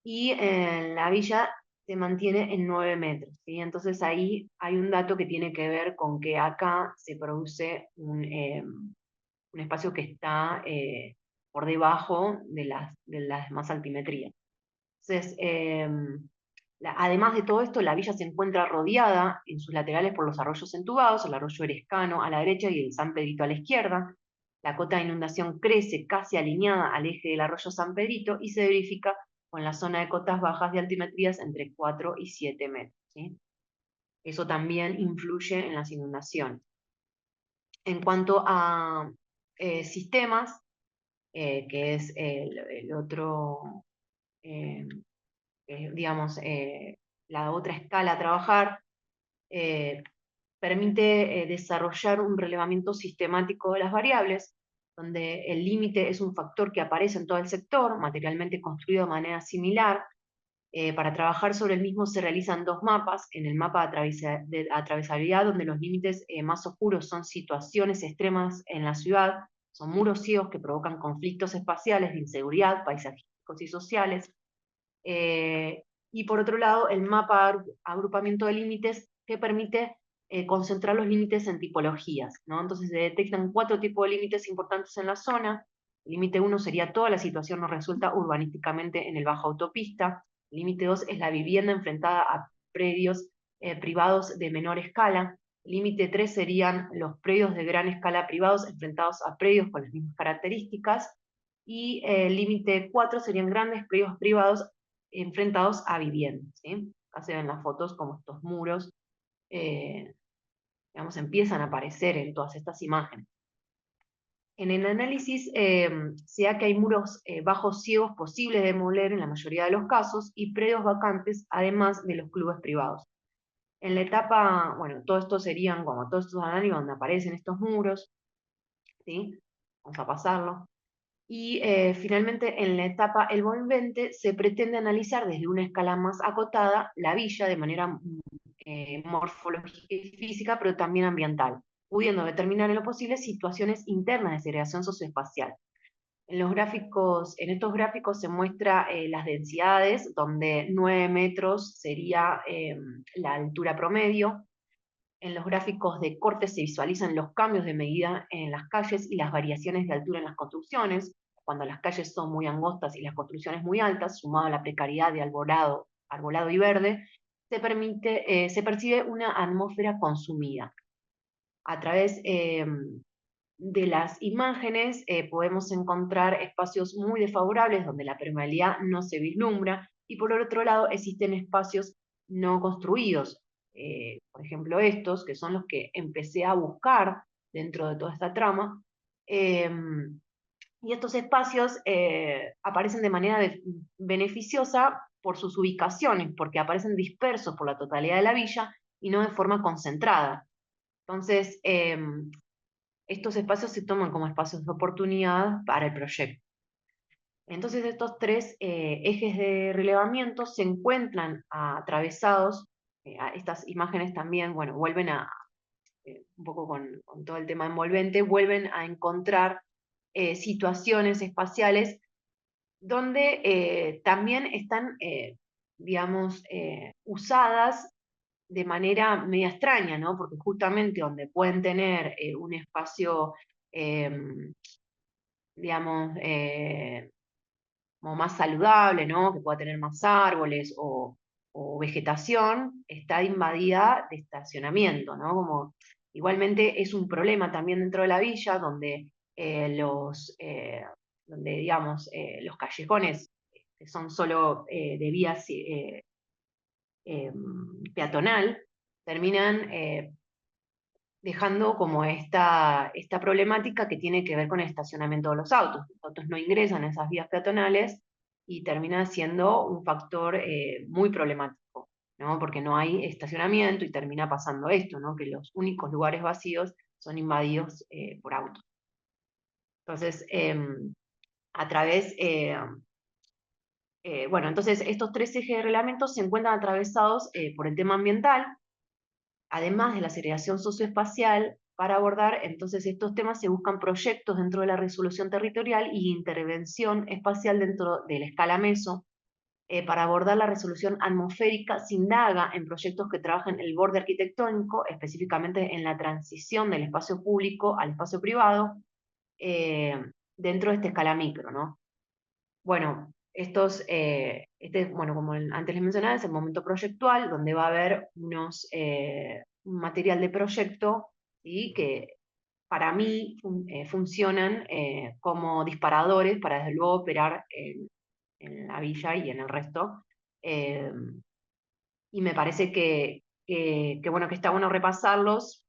Speaker 2: Y en la villa se mantiene en 9 metros, ¿sí? Entonces ahí hay un dato que tiene que ver con que acá se produce un espacio que está por debajo de las demás altimetrías. Entonces, además de todo esto, la villa se encuentra rodeada en sus laterales por los arroyos entubados, el arroyo Erescano a la derecha y el San Pedrito a la izquierda. La cota de inundación crece casi alineada al eje del arroyo San Pedrito y se verifica con la zona de cotas bajas de altimetrías entre 4 y 7 metros, ¿sí? Eso también influye en las inundaciones. En cuanto a sistemas, que es el otro, digamos, la otra escala a trabajar, eh, permite desarrollar un relevamiento sistemático de las variables, donde el límite es un factor que aparece en todo el sector, materialmente construido de manera similar. Para trabajar sobre el mismo se realizan dos mapas: en el mapa de atravesabilidad, donde los límites más oscuros son situaciones extremas en la ciudad, son muros ciegos que provocan conflictos espaciales de inseguridad, paisajísticos y sociales. Y por otro lado, el mapa agrupamiento de límites, que permite concentrar los límites en tipologías, ¿no? Entonces se detectan 4 tipos de límites importantes en la zona. El límite 1 sería: toda la situación no resulta urbanísticamente en el bajo autopista. El límite 2 es la vivienda enfrentada a predios privados de menor escala. El límite 3 serían los predios de gran escala privados enfrentados a predios con las mismas características. Y el límite 4 serían grandes predios privados enfrentados a viviendas, ¿sí? Acá se ven las fotos como estos muros, eh, digamos, empiezan a aparecer en todas estas imágenes. En el análisis se da que hay muros bajos ciegos posibles de demoler en la mayoría de los casos y predios vacantes, además de los clubes privados. En la etapa, bueno, todo esto serían como todos estos análisis donde aparecen estos muros, ¿sí? Vamos a pasarlo. Y finalmente, en la etapa envolvente, se pretende analizar desde una escala más acotada la villa de manera morfológica y física, pero también ambiental, pudiendo determinar en lo posible situaciones internas de segregación socioespacial. En estos gráficos se muestra las densidades, donde 9 metros sería la altura promedio. En los gráficos de corte se visualizan los cambios de medida en las calles y las variaciones de altura en las construcciones. Cuando las calles son muy angostas y las construcciones muy altas, sumado a la precariedad de arbolado y verde, se percibe una atmósfera consumida. A través de las imágenes podemos encontrar espacios muy desfavorables donde la permeabilidad no se vislumbra, y por otro lado existen espacios no construidos, por ejemplo estos, que son los que empecé a buscar dentro de toda esta trama, y estos espacios aparecen de manera beneficiosa por sus ubicaciones, porque aparecen dispersos por la totalidad de la villa y no de forma concentrada. Entonces, estos espacios se toman como espacios de oportunidad para el proyecto. Entonces estos tres ejes de relevamiento se encuentran atravesados, estas imágenes también, bueno, vuelven un poco con todo el tema envolvente, vuelven a encontrar situaciones espaciales donde también están, digamos, usadas de manera media extraña, ¿no? Porque justamente donde pueden tener un espacio, digamos, como más saludable, ¿no? Que pueda tener más árboles o vegetación, está invadida de estacionamiento, ¿no? Como, igualmente es un problema también dentro de la villa, donde digamos, los callejones que son solo de vías peatonal, terminan dejando como esta problemática que tiene que ver con el estacionamiento de los autos. Los autos no ingresan a esas vías peatonales y termina siendo un factor muy problemático, ¿no? Porque no hay estacionamiento y termina pasando esto, ¿no? Que los únicos lugares vacíos son invadidos por autos. Entonces, a través, bueno, entonces estos tres ejes de reglamento se encuentran atravesados por el tema ambiental, además de la segregación socioespacial. Para abordar entonces estos temas se buscan proyectos dentro de la resolución territorial y intervención espacial dentro de la escala meso. Para abordar la resolución atmosférica se indaga en proyectos que trabajan el borde arquitectónico, específicamente en la transición del espacio público al espacio privado, dentro de esta escala micro, ¿no? Bueno, bueno, como antes les mencionaba, es el momento proyectual, donde va a haber un material de proyecto, ¿sí? Que para mí funcionan como disparadores para desde luego operar en la villa y en el resto. Eh, y me parece bueno, que está bueno repasarlos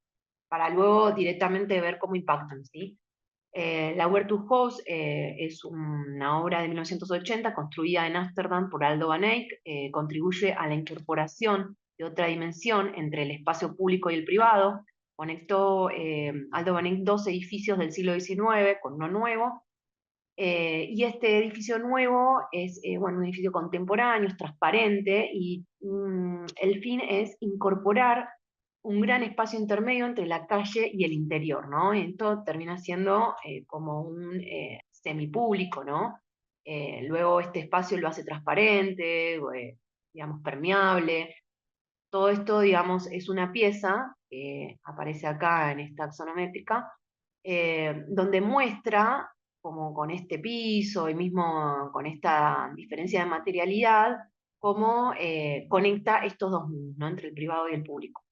Speaker 2: para luego directamente ver cómo impactan, ¿sí? La Where to House es una obra de 1980 construida en Ámsterdam por Aldo van Eyck. Contribuye a la incorporación de otra dimensión entre el espacio público y el privado. Conectó Aldo van Eyck dos edificios del siglo XIX con uno nuevo, y este edificio nuevo es bueno, un edificio contemporáneo, es transparente, y el fin es incorporar un gran espacio intermedio entre la calle y el interior, ¿no? Y esto termina siendo como un semipúblico, ¿no? Luego este espacio lo hace transparente, digamos, permeable. Todo esto, digamos, es una pieza que aparece acá en esta axonométrica, donde muestra, como con este piso y mismo con esta diferencia de materialidad, cómo conecta estos dos mundos, ¿no? Entre el privado y el público.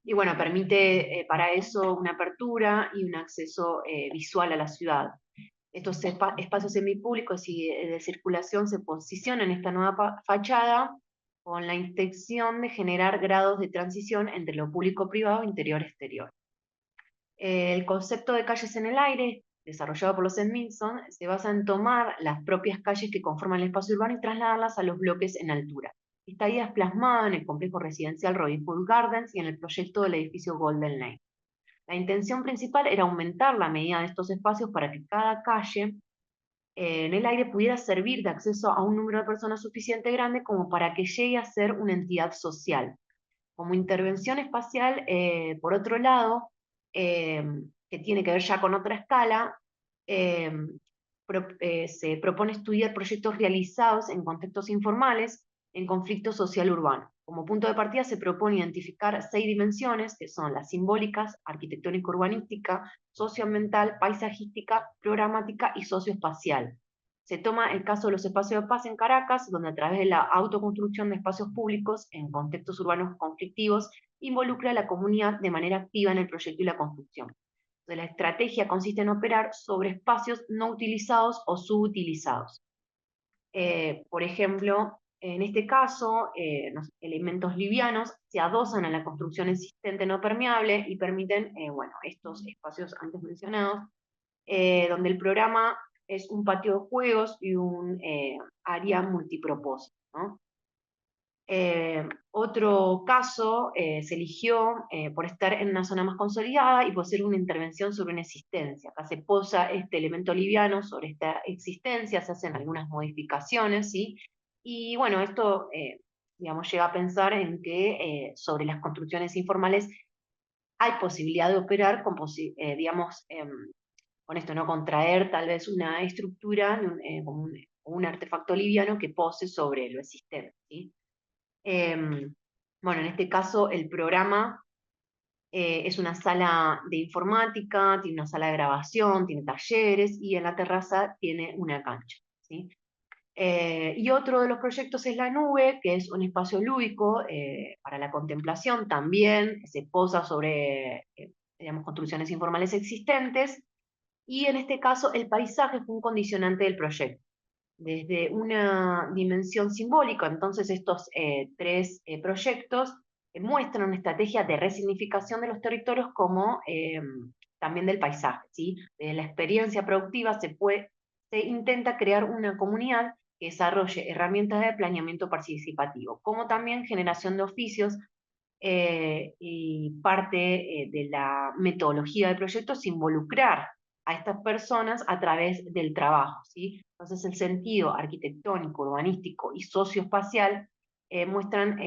Speaker 2: Y bueno, permite para eso una apertura y un acceso visual a la ciudad. Estos espacios semipúblicos y de circulación se posicionan en esta nueva fachada con la intención de generar grados de transición entre lo público-privado, interior-exterior. El concepto de calles en el aire, desarrollado por los Edmondson, se basa en tomar las propias calles que conforman el espacio urbano y trasladarlas a los bloques en altura. Esta idea es plasmada en el complejo residencial Robin Hood Gardens y en el proyecto del edificio Golden Lane. La intención principal era aumentar la medida de estos espacios para que cada calle en el aire pudiera servir de acceso a un número de personas suficiente grande como para que llegue a ser una entidad social. Como intervención espacial, por otro lado, que tiene que ver ya con otra escala, eh, se propone estudiar proyectos realizados en contextos informales en conflicto social urbano. Como punto de partida se propone identificar 6 dimensiones, que son las simbólicas, arquitectónico-urbanística, socioambiental, paisajística, programática y socioespacial. Se toma el caso de los espacios de paz en Caracas, donde a través de la autoconstrucción de espacios públicos en contextos urbanos conflictivos, involucra a la comunidad de manera activa en el proyecto y la construcción. Entonces, la estrategia consiste en operar sobre espacios no utilizados o subutilizados. Por ejemplo, en este caso, los elementos livianos se adosan a la construcción existente no permeable y permiten, bueno, estos espacios antes mencionados, donde el programa es un patio de juegos y un área multipropósito, ¿no? Otro caso se eligió por estar en una zona más consolidada y por ser una intervención sobre una existencia. Acá se posa este elemento liviano sobre esta existencia, se hacen algunas modificaciones, ¿sí? Y bueno, esto, digamos, llega a pensar en que sobre las construcciones informales hay posibilidad de operar con, digamos, con esto, ¿no? Contraer tal vez una estructura, como un artefacto liviano que pose sobre lo existente, ¿sí? Bueno, en este caso el programa es una sala de informática, tiene una sala de grabación, tiene talleres y en la terraza tiene una cancha, ¿sí? Y otro de los proyectos es la nube, que es un espacio lúdico para la contemplación, también se posa sobre, digamos, construcciones informales existentes, y en este caso el paisaje fue un condicionante del proyecto desde una dimensión simbólica. Entonces estos 3 proyectos muestran una estrategia de resignificación de los territorios como también del paisaje, ¿sí? Desde la experiencia productiva se intenta crear una comunidad que desarrolle herramientas de planeamiento participativo, como también generación de oficios, y parte de la metodología del proyecto es involucrar a estas personas a través del trabajo, ¿sí? Entonces el sentido arquitectónico, urbanístico y socioespacial muestran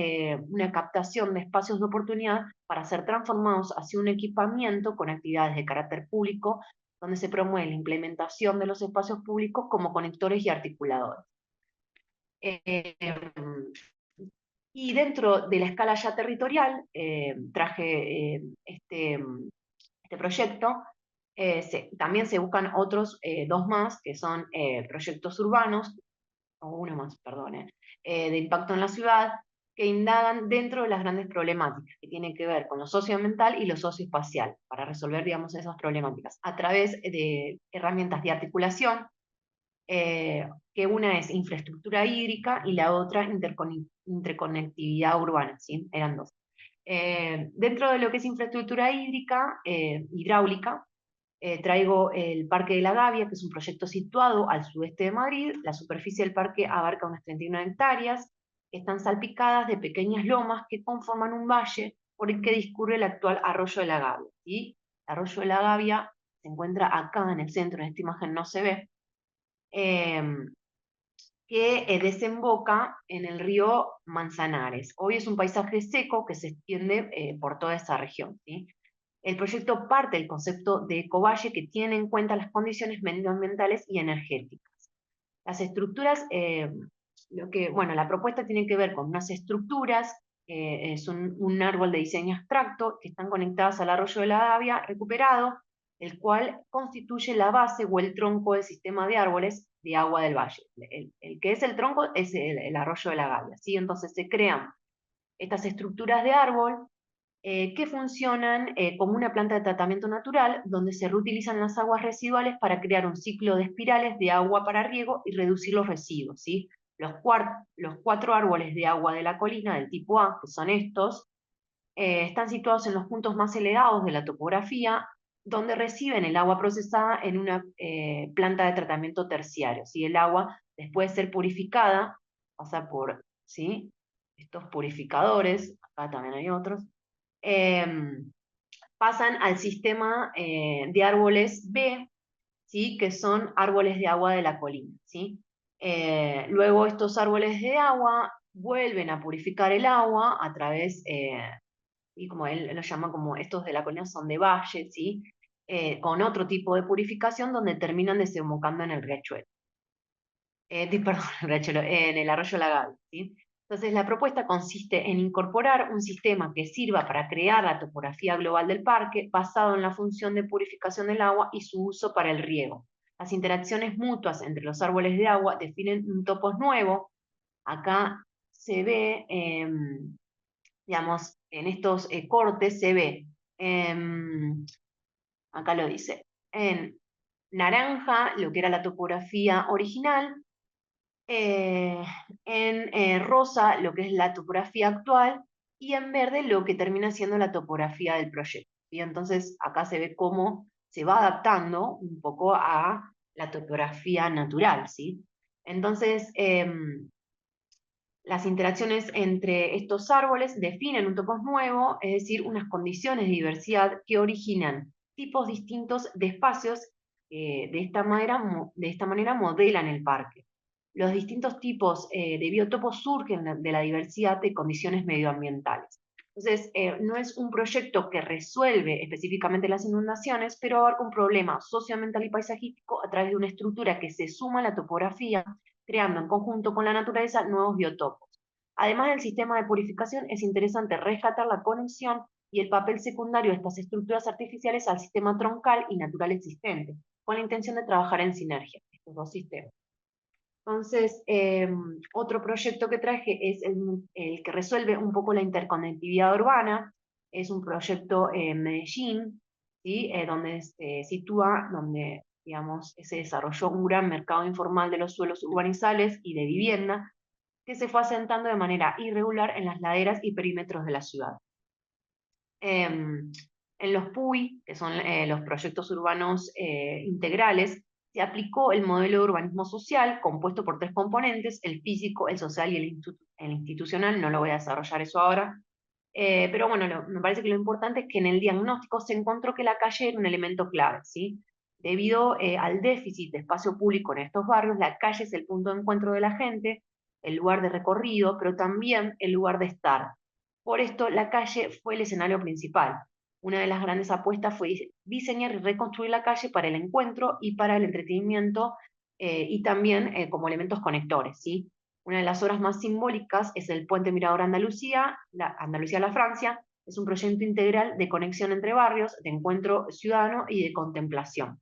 Speaker 2: una captación de espacios de oportunidad para ser transformados hacia un equipamiento con actividades de carácter público, donde se promueve la implementación de los espacios públicos como conectores y articuladores. Y dentro de la escala ya territorial, traje este proyecto. También se buscan otros 2 más, que son proyectos urbanos, o uno más, perdón, de impacto en la ciudad, que indagan dentro de las grandes problemáticas, que tienen que ver con lo socioambiental y lo socioespacial, para resolver, digamos, esas problemáticas, a través de herramientas de articulación, que una es infraestructura hídrica y la otra interconectividad urbana, ¿sí? Eran 2. Dentro de lo que es infraestructura hídrica, hidráulica, traigo el Parque de la Gavia, que es un proyecto situado al sudeste de Madrid. La superficie del parque abarca unas 39 hectáreas, que están salpicadas de pequeñas lomas que conforman un valle por el que discurre el actual arroyo de la Gavia, ¿sí? El arroyo de la Gavia se encuentra acá en el centro, en esta imagen no se ve, que desemboca en el río Manzanares. Hoy es un paisaje seco que se extiende por toda esa región, ¿sí? El proyecto parte del concepto de ecovalle que tiene en cuenta las condiciones medioambientales y energéticas. Las estructuras, bueno, la propuesta tiene que ver con unas estructuras, es un árbol de diseño abstracto, que están conectadas al arroyo de la Gavia recuperado, el cual constituye la base o el tronco del sistema de árboles de agua del valle. El que es el tronco es el arroyo de la Gavia, ¿sí? Entonces se crean estas estructuras de árbol que funcionan como una planta de tratamiento natural, donde se reutilizan las aguas residuales para crear un ciclo de espirales de agua para riego y reducir los residuos, ¿sí? Los 4 árboles de agua de la colina del tipo A, que son estos, están situados en los puntos más elevados de la topografía, donde reciben el agua procesada en una planta de tratamiento terciario, ¿sí? El agua, después de ser purificada, pasa por, ¿sí? Estos purificadores, acá también hay otros, pasan al sistema de árboles B, ¿sí? Que son árboles de agua de la colina, ¿sí? Luego estos árboles de agua vuelven a purificar el agua a través, y como él lo llama, como estos de la colina son de valle, ¿sí? Con otro tipo de purificación donde terminan desembocando en el riachuelo. Perdón, el riachuelo, en el arroyo Lagal, ¿sí? Entonces, la propuesta consiste en incorporar un sistema que sirva para crear la topografía global del parque, basado en la función de purificación del agua y su uso para el riego. Las interacciones mutuas entre los árboles de agua definen un topos nuevo. Acá se ve, digamos, en estos cortes se ve, acá lo dice, en naranja lo que era la topografía original, eh, en rosa lo que es la topografía actual y en verde lo que termina siendo la topografía del proyecto. Y entonces acá se ve cómo se va adaptando un poco a la topografía natural, ¿sí? Entonces, las interacciones entre estos árboles definen un topos nuevo, es decir, unas condiciones de diversidad que originan tipos distintos de espacios que de esta manera modelan el parque. Los distintos tipos de biotopos surgen de la diversidad de condiciones medioambientales. Entonces, no es un proyecto que resuelve específicamente las inundaciones, pero abarca un problema socioambiental y paisajístico a través de una estructura que se suma a la topografía, creando en conjunto con la naturaleza nuevos biotopos. Además del sistema de purificación, es interesante rescatar la conexión y el papel secundario de estas estructuras artificiales al sistema troncal y natural existente, con la intención de trabajar en sinergia, estos dos sistemas. Entonces, otro proyecto que traje es el que resuelve un poco la interconectividad urbana. Es un proyecto en Medellín, ¿sí? Donde se sitúa, donde digamos, se desarrolló un gran mercado informal de los suelos urbanizables y de vivienda, que se fue asentando de manera irregular en las laderas y perímetros de la ciudad. En los PUI, que son los proyectos urbanos integrales, se aplicó el modelo de urbanismo social compuesto por tres componentes: el físico, el social y el institucional. No lo voy a desarrollar eso ahora, pero bueno, me parece que lo importante es que en el diagnóstico se encontró que la calle era un elemento clave, ¿sí? Debido al déficit de espacio público en estos barrios, la calle es el punto de encuentro de la gente, el lugar de recorrido, pero también el lugar de estar. Por esto, la calle fue el escenario principal. Una de las grandes apuestas fue diseñar y reconstruir la calle para el encuentro y para el entretenimiento, y también como elementos conectores, ¿sí? Una de las obras más simbólicas es el Puente Mirador Andalucía, Andalucía a la Francia. Es un proyecto integral de conexión entre barrios, de encuentro ciudadano y de contemplación.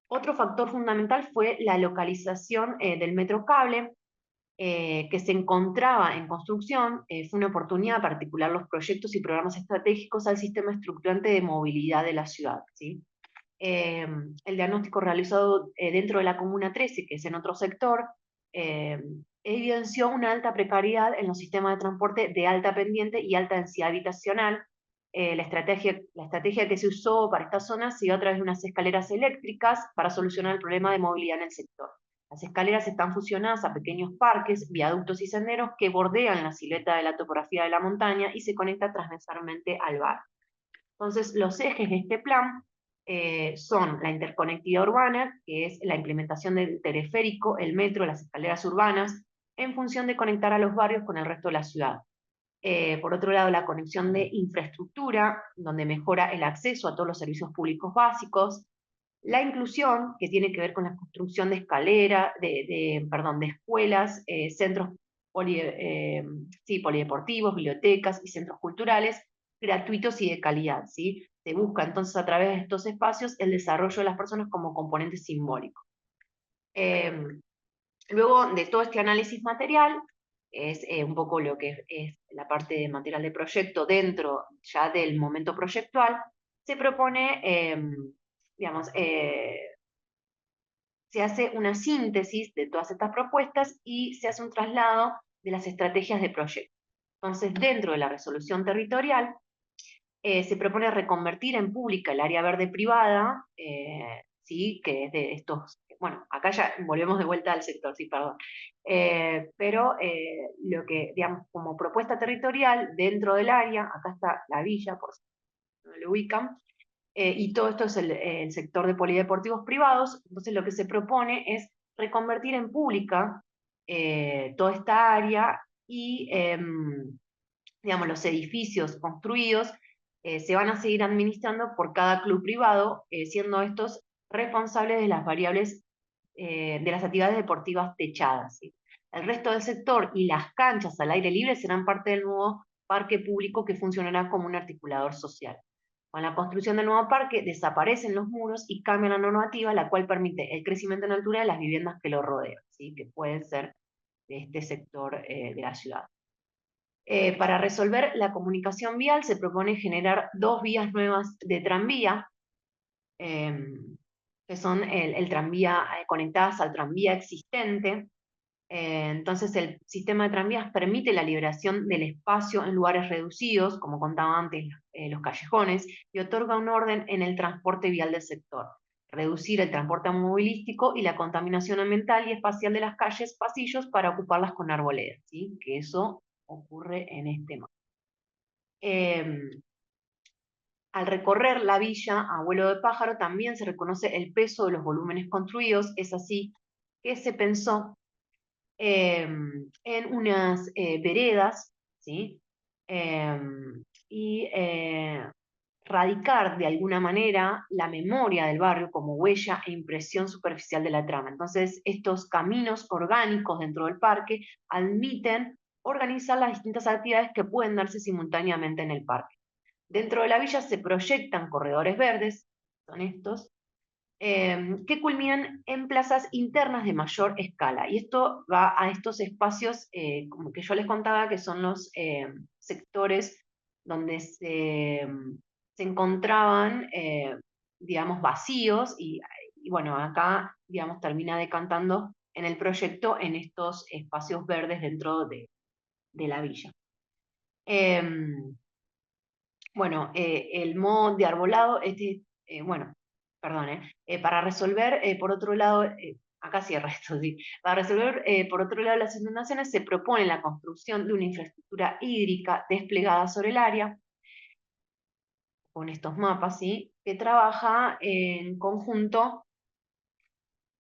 Speaker 2: Otro factor fundamental fue la localización del metro cable, que se encontraba en construcción. Fue una oportunidad para articular los proyectos y programas estratégicos al sistema estructurante de movilidad de la ciudad, ¿sí? El diagnóstico realizado dentro de la Comuna 13, que es en otro sector, evidenció una alta precariedad en los sistemas de transporte de alta pendiente y alta densidad habitacional. La estrategia que se usó para esta zona se dio a través de unas escaleras eléctricas para solucionar el problema de movilidad en el sector. Las escaleras están fusionadas a pequeños parques, viaductos y senderos que bordean la silueta de la topografía de la montaña y se conectan transversalmente al barrio. Entonces, los ejes de este plan son la interconectividad urbana, que es la implementación del teleférico, el metro, las escaleras urbanas, en función de conectar a los barrios con el resto de la ciudad. Por otro lado, la conexión de infraestructura, donde mejora el acceso a todos los servicios públicos básicos. La inclusión, que tiene que ver con la construcción de de escuelas, centros polideportivos, bibliotecas y centros culturales gratuitos y de calidad, ¿sí? Se busca entonces a través de estos espacios el desarrollo de las personas como componente simbólico. Luego de todo este análisis material, es un poco lo que es la parte de material de proyecto dentro ya del momento proyectual, se propone, digamos, se hace una síntesis de todas estas propuestas y se hace un traslado de las estrategias de proyecto. Entonces, dentro de la resolución territorial, se propone reconvertir en pública el área verde privada, ¿sí? Que es de estos, bueno, acá ya volvemos de vuelta al sector, sí, perdón. Pero lo que, digamos, como propuesta territorial dentro del área, acá está la villa, no lo ubican. Y todo esto es el sector de polideportivos privados. Entonces lo que se propone es reconvertir en pública toda esta área y, digamos, los edificios construidos se van a seguir administrando por cada club privado, siendo estos responsables de las variables de las actividades deportivas techadas, ¿sí? El resto del sector y las canchas al aire libre serán parte del nuevo parque público que funcionará como un articulador social. Con la construcción del nuevo parque desaparecen los muros y cambia la normativa, la cual permite el crecimiento en altura de las viviendas que lo rodean, ¿sí? Que pueden ser de este sector de la ciudad. Para resolver la comunicación vial se propone generar 2 vías nuevas de tranvía, que son el tranvía conectadas al tranvía existente. Entonces el sistema de tranvías permite la liberación del espacio en lugares reducidos, como contaba antes, los callejones, y otorga un orden en el transporte vial del sector. Reducir el transporte automovilístico y la contaminación ambiental y espacial de las calles, pasillos, para ocuparlas con arboledas, ¿sí? Que eso ocurre en este mapa. Al recorrer la villa a vuelo de pájaro también se reconoce el peso de los volúmenes construidos. Es así que se pensó en unas veredas, ¿sí? Y radicar de alguna manera la memoria del barrio como huella e impresión superficial de la trama. Entonces, estos caminos orgánicos dentro del parque admiten organizar las distintas actividades que pueden darse simultáneamente en el parque. Dentro de la villa se proyectan corredores verdes, son estos, que culminan en plazas internas de mayor escala. Y esto va a estos espacios, como que yo les contaba, que son los sectores donde se encontraban, digamos, vacíos, y bueno, acá, digamos, termina decantando en el proyecto en estos espacios verdes dentro de la villa. Bueno, el modo de arbolado, bueno, perdón, para resolver, por otro lado, acá cierra esto, sí, para resolver, por otro lado, las inundaciones se propone la construcción de una infraestructura hídrica desplegada sobre el área, con estos mapas, ¿sí? Que trabaja en conjunto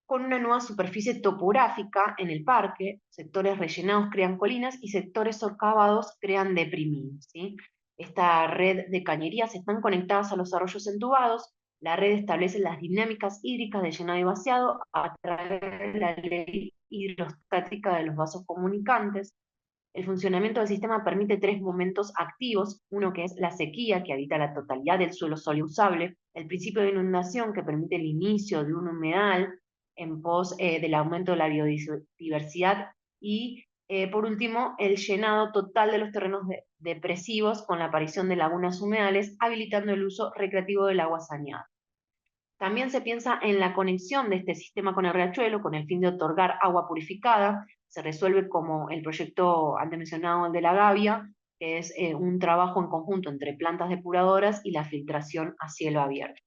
Speaker 2: con una nueva superficie topográfica en el parque. Sectores rellenados crean colinas y sectores socavados crean deprimidos, ¿sí? Esta red de cañerías están conectadas a los arroyos entubados. La red establece las dinámicas hídricas de llenado y vaciado a través de la ley hidrostática de los vasos comunicantes. El funcionamiento del sistema permite 3 momentos activos: uno que es la sequía, que habita la totalidad del suelo sólido usable; el principio de inundación, que permite el inicio de un humedal en pos del aumento de la biodiversidad; y por último, el llenado total de los terrenos depresivos con la aparición de lagunas humedales, habilitando el uso recreativo del agua saneada. También se piensa en la conexión de este sistema con el riachuelo, con el fin de otorgar agua purificada. Se resuelve como el proyecto antes mencionado, el de la Gavia, que es un trabajo en conjunto entre plantas depuradoras y la filtración a cielo abierto.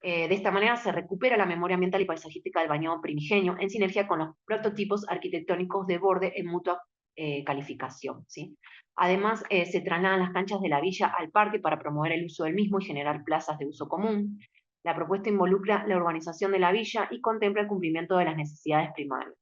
Speaker 2: De esta manera se recupera la memoria ambiental y paisajística del bañado primigenio, en sinergia con los prototipos arquitectónicos de borde en mutua calificación, ¿sí? Además, se trasladan las canchas de la villa al parque para promover el uso del mismo y generar plazas de uso común. La propuesta involucra la urbanización de la villa y contempla el cumplimiento de las necesidades primarias.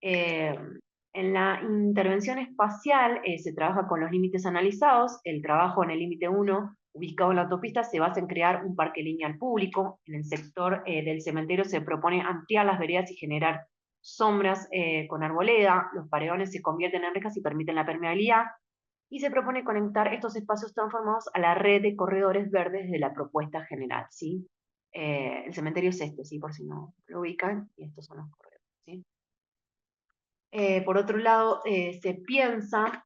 Speaker 2: En la intervención espacial se trabaja con los límites analizados. El trabajo en el límite 1, ubicado en la autopista, se basa en crear un parque lineal público. En el sector del cementerio se propone ampliar las veredas y generar sombras con arboleda. Los paredones se convierten en rejas y permiten la permeabilidad. Y se propone conectar estos espacios transformados a la red de corredores verdes de la propuesta general, ¿sí? El cementerio es este, ¿sí? Por si no lo ubican, y estos son los corredores, ¿sí? Por otro lado, se piensa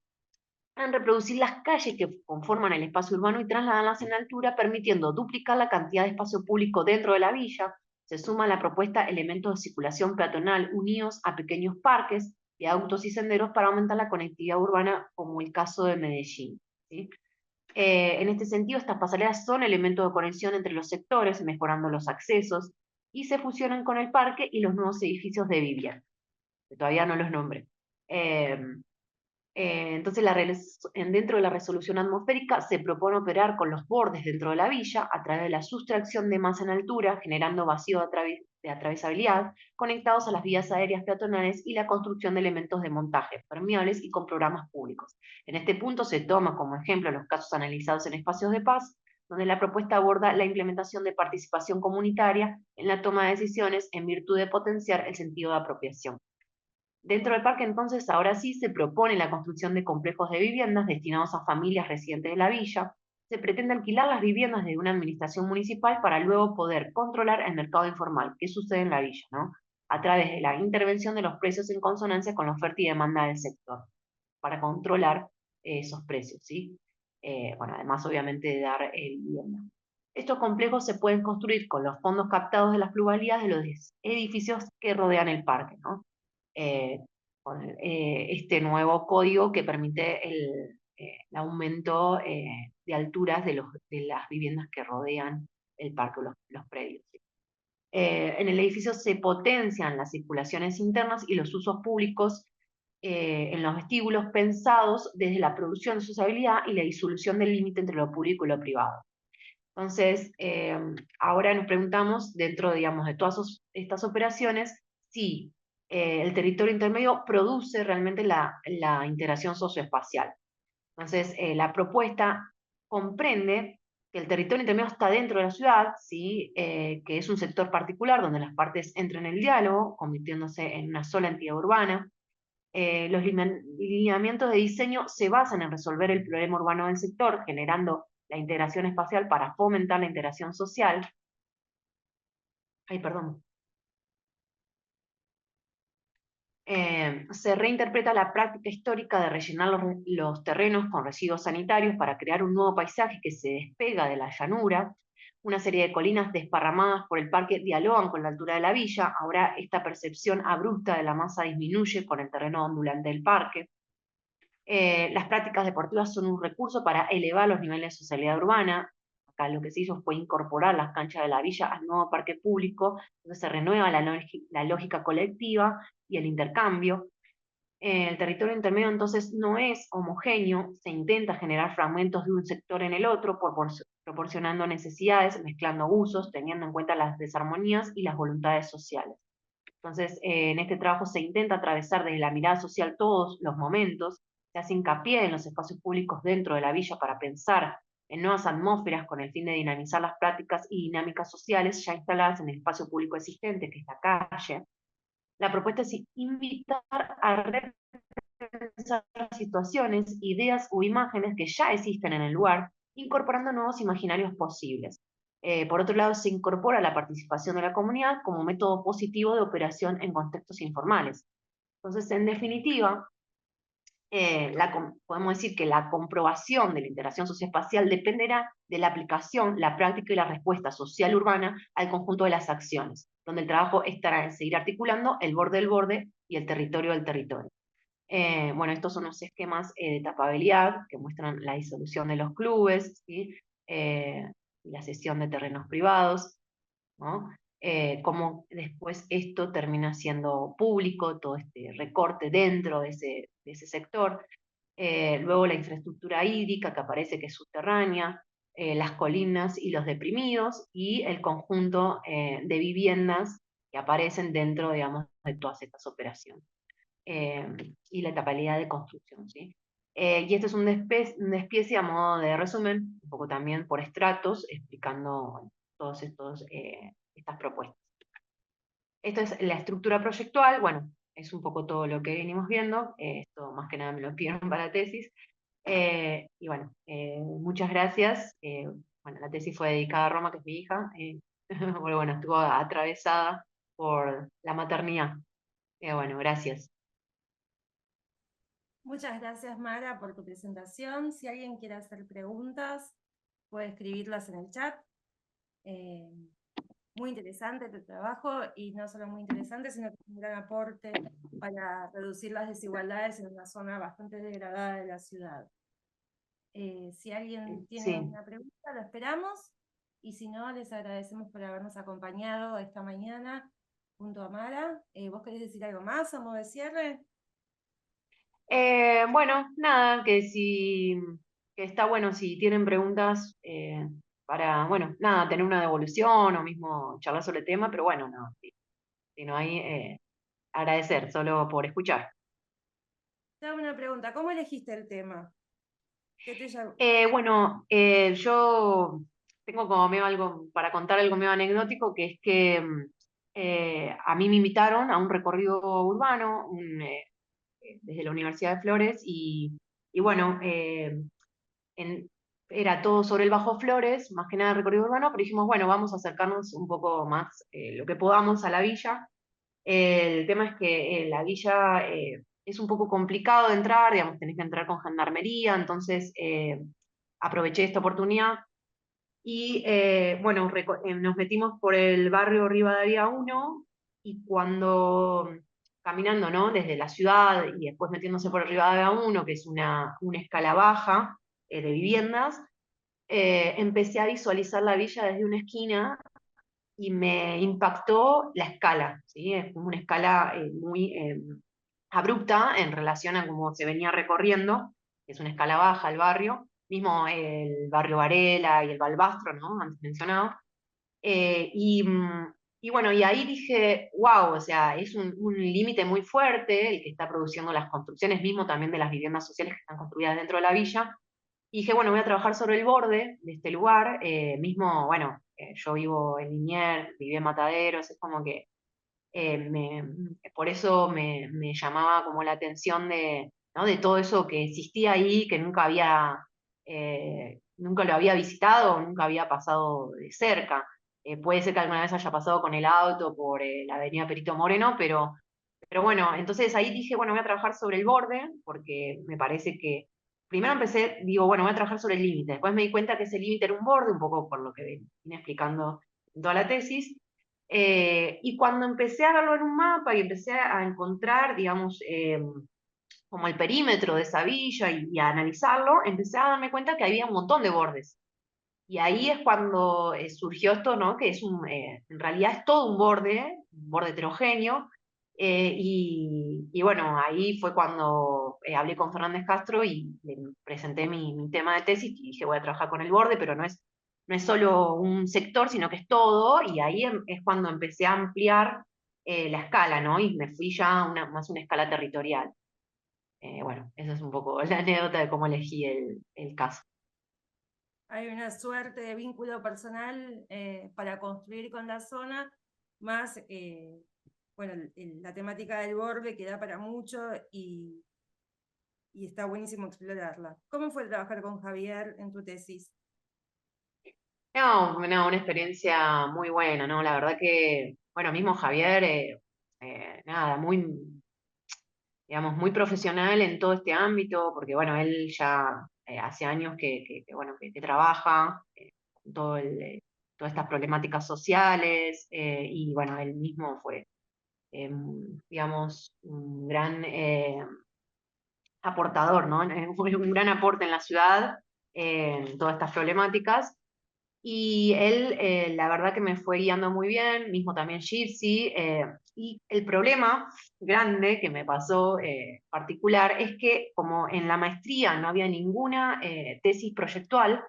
Speaker 2: en reproducir las calles que conforman el espacio urbano y trasladarlas en altura, permitiendo duplicar la cantidad de espacio público dentro de la villa. Se suma a la propuesta elementos de circulación peatonal unidos a pequeños parques, viaductos y senderos para aumentar la conectividad urbana, como el caso de Medellín, ¿sí? En este sentido, estas pasarelas son elementos de conexión entre los sectores, mejorando los accesos, y se fusionan con el parque y los nuevos edificios de vivienda, que todavía no los nombré. Entonces, dentro de la resolución atmosférica se propone operar con los bordes dentro de la villa a través de la sustracción de masa en altura, generando vacío de atravesabilidad, conectados a las vías aéreas peatonales y la construcción de elementos de montaje permeables y con programas públicos. En este punto se toma como ejemplo los casos analizados en espacios de paz, donde la propuesta aborda la implementación de participación comunitaria en la toma de decisiones en virtud de potenciar el sentido de apropiación. Dentro del parque, entonces, ahora sí se propone la construcción de complejos de viviendas destinados a familias residentes de la villa. Se pretende alquilar las viviendas de una administración municipal para luego poder controlar el mercado informal, que sucede en la villa, ¿no? A través de la intervención de los precios en consonancia con la oferta y demanda del sector, para controlar esos precios, ¿sí? Bueno, además, obviamente, de dar vivienda. Estos complejos se pueden construir con los fondos captados de las plusvalías de los edificios que rodean el parque, ¿no? eh, con este nuevo código que permite el aumento de alturas de las viviendas que rodean el parque, los predios. ¿Sí? En el edificio se potencian las circulaciones internas y los usos públicos en los vestíbulos pensados desde la producción de sociabilidad y la disolución del límite entre lo público y lo privado. Entonces, ahora nos preguntamos, dentro, digamos, de todas estas operaciones, si el territorio intermedio produce realmente la integración socioespacial. Entonces, la propuesta comprende que el territorio intermedio está dentro de la ciudad, ¿sí? Que es un sector particular donde las partes entran en el diálogo, convirtiéndose en una sola entidad urbana. Los lineamientos de diseño se basan en resolver el problema urbano del sector, generando la integración espacial para fomentar la integración social. Ay, perdón. Se reinterpreta la práctica histórica de rellenar los terrenos con residuos sanitarios para crear un nuevo paisaje que se despega de la llanura. Una serie de colinas desparramadas por el parque dialogan con la altura de la villa. Ahora esta percepción abrupta de la masa disminuye con el terreno ondulante del parque. Las prácticas deportivas son un recurso para elevar los niveles de socialidad urbana. Acá lo que se hizo fue incorporar las canchas de la villa al nuevo parque público, donde se renueva la lógica colectiva y el intercambio. El territorio intermedio entonces no es homogéneo, se intenta generar fragmentos de un sector en el otro, proporcionando necesidades, mezclando usos, teniendo en cuenta las desarmonías y las voluntades sociales. Entonces, en este trabajo se intenta atravesar desde la mirada social todos los momentos, se hace hincapié en los espacios públicos dentro de la villa para pensar en nuevas atmósferas con el fin de dinamizar las prácticas y dinámicas sociales ya instaladas en el espacio público existente, que es la calle. La propuesta es invitar a repensar situaciones, ideas o imágenes que ya existen en el lugar, incorporando nuevos imaginarios posibles. Por otro lado, se incorpora la participación de la comunidad como método positivo de operación en contextos informales. Entonces, en definitiva, podemos decir que la comprobación de la integración socioespacial dependerá de la aplicación, la práctica y la respuesta social urbana al conjunto de las acciones, donde el trabajo estará en seguir articulando el borde del borde y el territorio del territorio. Bueno, estos son los esquemas de tapabilidad que muestran la disolución de los clubes, ¿sí? La cesión de terrenos privados, ¿no? Cómo después esto termina siendo público, todo este recorte dentro de ese sector. Luego la infraestructura hídrica que aparece que es subterránea, las colinas y los deprimidos, y el conjunto de viviendas que aparecen dentro, digamos, de todas estas operaciones. Y la etapalidad de construcción, ¿sí? Y este es un despiece a modo de resumen, un poco también por estratos, explicando todas estas propuestas. Esto es la estructura proyectual, bueno, es un poco todo lo que venimos viendo, esto más que nada me lo pidieron para la tesis, y bueno, muchas gracias. Bueno, la tesis fue dedicada a Roma, que es mi hija, bueno, estuvo atravesada por la maternidad. Bueno, gracias.
Speaker 1: Muchas gracias, Mara, por tu presentación. Si alguien quiere hacer preguntas, puede escribirlas en el chat. Muy interesante tu trabajo, y no solo muy interesante, sino que es un gran aporte para reducir las desigualdades en una zona bastante degradada de la ciudad. Si alguien tiene
Speaker 2: Sí.
Speaker 1: alguna pregunta, lo esperamos, y si no, les agradecemos por habernos acompañado esta mañana junto a Mara. ¿Vos querés decir algo más a modo de cierre?
Speaker 2: Bueno, nada, que está bueno si tienen preguntas para, bueno, nada, tener una devolución o mismo charlar sobre el tema, pero bueno, no, si no hay, agradecer solo por escuchar.
Speaker 1: Te hago una pregunta, ¿cómo elegiste el tema? ¿Qué te llamó?
Speaker 2: Bueno, yo tengo como medio algo, para contar algo medio anecdótico, que es que a mí me invitaron a un recorrido urbano desde la Universidad de Flores y bueno, en- era todo sobre el Bajo Flores, más que nada recorrido urbano, pero dijimos, bueno, vamos a acercarnos un poco más lo que podamos a la villa. El tema es que la villa es un poco complicado de entrar, digamos, tenés que entrar con gendarmería, entonces aproveché esta oportunidad y bueno, nos metimos por el barrio Rivadavia 1 y cuando caminando, ¿no? Desde la ciudad y después metiéndose por el Rivadavia 1, que es una escala baja de viviendas, empecé a visualizar la villa desde una esquina y me impactó la escala, ¿sí? Es como una escala muy abrupta en relación a cómo se venía recorriendo, es una escala baja el barrio, mismo el barrio Varela y el Balbastro, ¿no? Antes mencionado. Eh, y, mm, y bueno, y ahí dije, wow, o sea, es un límite muy fuerte el que está produciendo las construcciones, mismo también de las viviendas sociales que están construidas dentro de la villa. Y dije, bueno, voy a trabajar sobre el borde de este lugar, mismo, bueno, yo vivo en Liniers, viví en Mataderos, es como que por eso me llamaba como la atención de, ¿no? De todo eso que existía ahí, que nunca lo había visitado, nunca había pasado de cerca. Puede ser que alguna vez haya pasado con el auto por la avenida Perito Moreno, pero bueno, entonces ahí dije, bueno, voy a trabajar sobre el borde, porque me parece que, primero empecé, digo, bueno, voy a trabajar sobre el límite, después me di cuenta que ese límite era un borde, un poco por lo que vine explicando en toda la tesis, y cuando empecé a verlo en un mapa y empecé a encontrar, digamos, como el perímetro de esa villa y a analizarlo, empecé a darme cuenta que había un montón de bordes. Y ahí es cuando surgió esto, ¿no? Que en realidad es todo un borde heterogéneo. Y bueno, ahí fue cuando hablé con Fernández Castro y le presenté mi tema de tesis y dije, voy a trabajar con el borde, pero no es solo un sector, sino que es todo. Y ahí es cuando empecé a ampliar la escala, ¿no? Y me fui ya a más una escala territorial. Bueno, esa es un poco la anécdota de cómo elegí el caso.
Speaker 1: Hay una suerte de vínculo personal para construir con la zona, más, bueno, la temática del borde que da para mucho y está buenísimo explorarla. ¿Cómo fue trabajar con Javier en tu tesis?
Speaker 2: No, no, una experiencia muy buena, ¿no? La verdad que, bueno, mismo Javier, nada, muy, digamos, muy profesional en todo este ámbito, porque, bueno, él ya hace años bueno, que trabaja con todas estas problemáticas sociales, y, bueno, él mismo fue, digamos, un gran aportador, ¿no? Fue un gran aporte en la ciudad en todas estas problemáticas. Y él, la verdad que me fue guiando muy bien, mismo también Gypsy. Y el problema grande que me pasó particular es que como en la maestría no había ninguna tesis proyectual,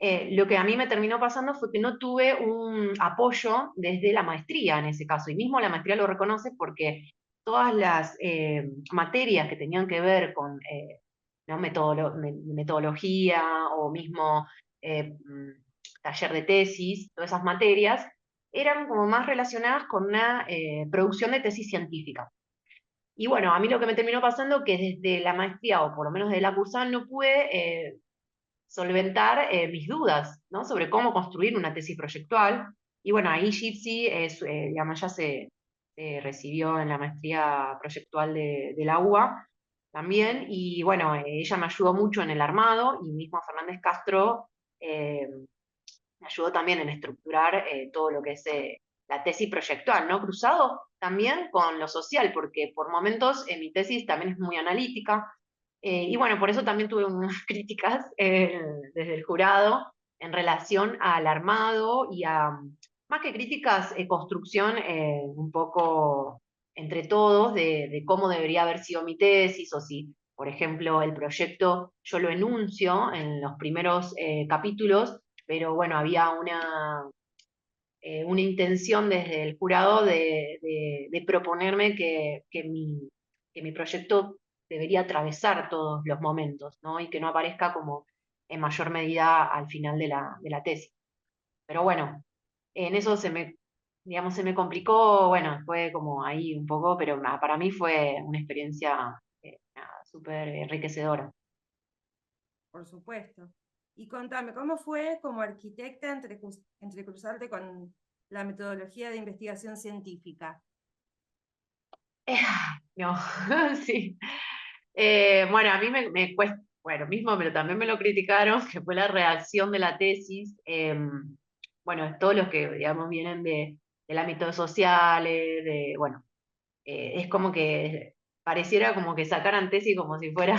Speaker 2: lo que a mí me terminó pasando fue que no tuve un apoyo desde la maestría en ese caso. Y mismo la maestría lo reconoce porque todas las materias que tenían que ver con ¿no? Metodología o mismo taller de tesis, todas esas materias, eran como más relacionadas con una producción de tesis científica. Y bueno, a mí lo que me terminó pasando que desde la maestría, o por lo menos desde la cursada, no pude solventar mis dudas, ¿no? Sobre cómo construir una tesis proyectual. Y bueno, ahí Gypsy digamos, ya se recibió en la maestría proyectual de la UBA también, y bueno, ella me ayudó mucho en el armado, y mismo Fernández Castro eh, me ayudó también en estructurar todo lo que es la tesis proyectual, ¿no? Cruzado también con lo social, porque por momentos mi tesis también es muy analítica, y bueno, por eso también tuve unas críticas desde el jurado en relación al armado y a, más que críticas, construcción un poco entre todos de cómo debería haber sido mi tesis, o si, por ejemplo, el proyecto yo lo enuncio en los primeros capítulos, pero bueno, había una intención desde el jurado de proponerme que mi proyecto debería atravesar todos los momentos, ¿no? Y que no aparezca como en mayor medida al final de la tesis. Pero bueno, en eso digamos, se me complicó, bueno, fue como ahí un poco, pero para mí fue una experiencia nada, súper enriquecedora.
Speaker 1: Por supuesto. Y contame, ¿cómo fue como arquitecta entrecruzarte con la metodología de investigación científica?
Speaker 2: No, sí. Bueno, a mí me cuesta, bueno, mismo, pero también me lo criticaron, que fue la redacción de la tesis. Bueno, todos los que, digamos, vienen del ámbito social, bueno, es como que pareciera como que sacaran tesis como si fuera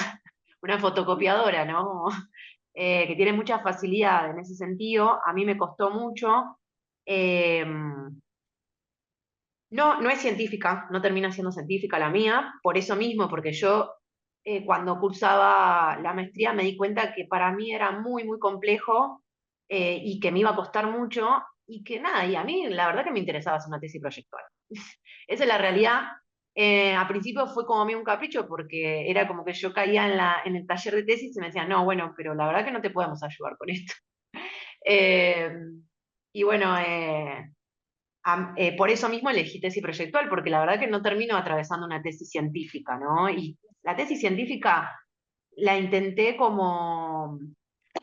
Speaker 2: una fotocopiadora, ¿no? Que tiene mucha facilidad en ese sentido. A mí me costó mucho. Eh, no, no es científica, no termina siendo científica la mía, por eso mismo, porque yo cuando cursaba la maestría me di cuenta que para mí era muy, muy complejo y que me iba a costar mucho y que nada, y a mí la verdad que me interesaba hacer una tesis proyectual. Esa es la realidad. A principio fue como a mí un capricho porque era como que yo caía en el taller de tesis y me decían, no, bueno, pero la verdad que no te podemos ayudar con esto. Eh, y bueno, por eso mismo elegí tesis proyectual, porque la verdad que no termino atravesando una tesis científica, ¿no? Y la tesis científica la intenté como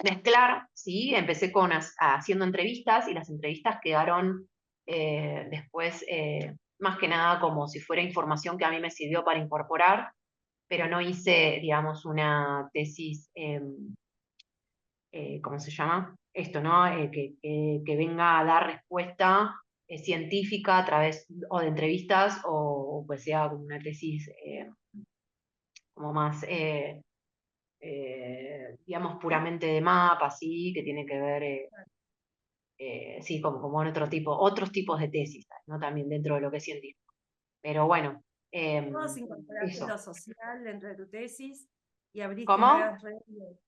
Speaker 2: mezclar, ¿sí? Empecé haciendo entrevistas y las entrevistas quedaron después, más que nada, como si fuera información que a mí me sirvió para incorporar, pero no hice, digamos, una tesis, ¿cómo se llama? Esto, ¿no? Que venga a dar respuesta científica a través o de entrevistas o pues sea como una tesis como más, digamos, puramente de mapa, ¿sí? Que tiene que ver, sí, como en otros tipos de tesis, ¿no? También dentro de lo que es científico. Pero bueno,
Speaker 1: Vos incorporaste
Speaker 2: eso.
Speaker 1: lo social dentro de tu tesis y abriste
Speaker 2: ¿Cómo?
Speaker 1: nuevas redes,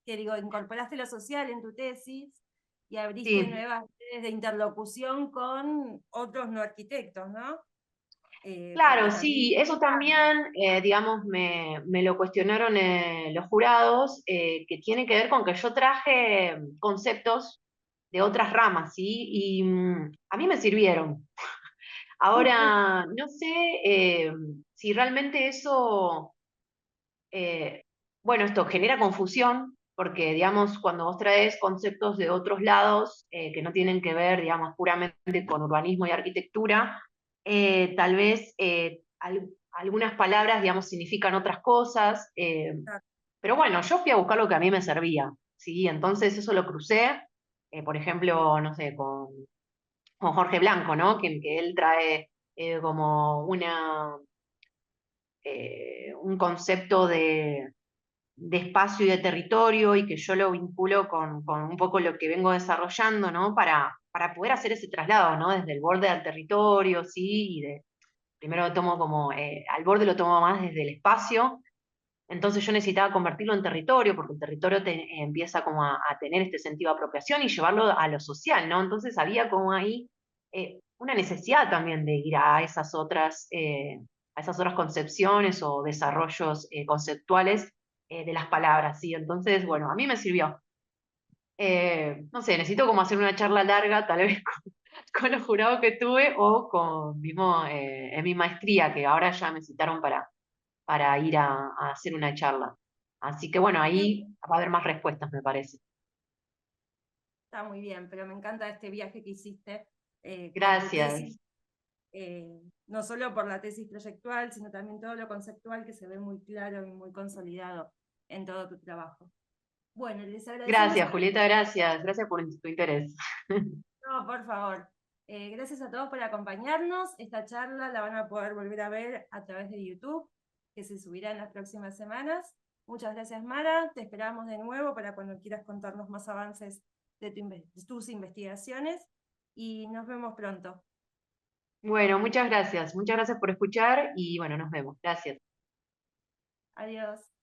Speaker 1: que digo, incorporaste lo social en tu tesis y abriste
Speaker 2: Sí.
Speaker 1: nuevas redes de interlocución con otros no arquitectos, ¿no?
Speaker 2: Claro,
Speaker 1: Porque también
Speaker 2: sí, eso también, digamos, me lo cuestionaron los jurados, que tiene que ver con que yo traje conceptos de otras ramas, ¿sí? Y a mí me sirvieron. Ahora, no sé si realmente eso, eh, bueno, esto genera confusión, porque, digamos, cuando vos traes conceptos de otros lados que no tienen que ver, digamos, puramente con urbanismo y arquitectura, tal vez algunas palabras, digamos, significan otras cosas, pero bueno, yo fui a buscar lo que a mí me servía, ¿sí? Entonces eso lo crucé, por ejemplo, no sé, con Jorge Blanco, ¿no? Que él trae como un concepto de espacio y de territorio y que yo lo vinculo con un poco lo que vengo desarrollando, ¿no? Para poder hacer ese traslado, ¿no? Desde el borde al territorio, ¿sí? Primero lo tomo como, al borde lo tomo más desde el espacio, entonces yo necesitaba convertirlo en territorio, porque el territorio empieza como a tener este sentido de apropiación y llevarlo a lo social, ¿no? Entonces había como ahí una necesidad también de ir a esas otras concepciones o desarrollos conceptuales de las palabras, ¿sí? Entonces, bueno, a mí me sirvió. No sé, necesito como hacer una charla larga, tal vez con los jurados que tuve o con mismo en mi maestría, que ahora ya me citaron para ir a hacer una charla. Así que bueno,
Speaker 1: sí,
Speaker 2: ahí va a haber más respuestas, me parece.
Speaker 1: está muy bien, pero me encanta este viaje que hiciste con tu tesis,
Speaker 2: Gracias.
Speaker 1: no solo por la tesis proyectual, sino también todo lo conceptual que se ve muy claro y muy consolidado en todo tu trabajo. Bueno, les agradecemos
Speaker 2: Gracias,
Speaker 1: a todos.
Speaker 2: Julieta, gracias. Gracias por tu interés.
Speaker 1: No, por favor. Gracias a todos por acompañarnos. Esta charla la van a poder volver a ver a través de YouTube, que se subirá en las próximas semanas. Muchas gracias, Mara. Te esperamos de nuevo para cuando quieras contarnos más avances de tus investigaciones y nos vemos pronto.
Speaker 2: Bueno, muchas gracias por escuchar y bueno, nos vemos. Gracias.
Speaker 1: Adiós.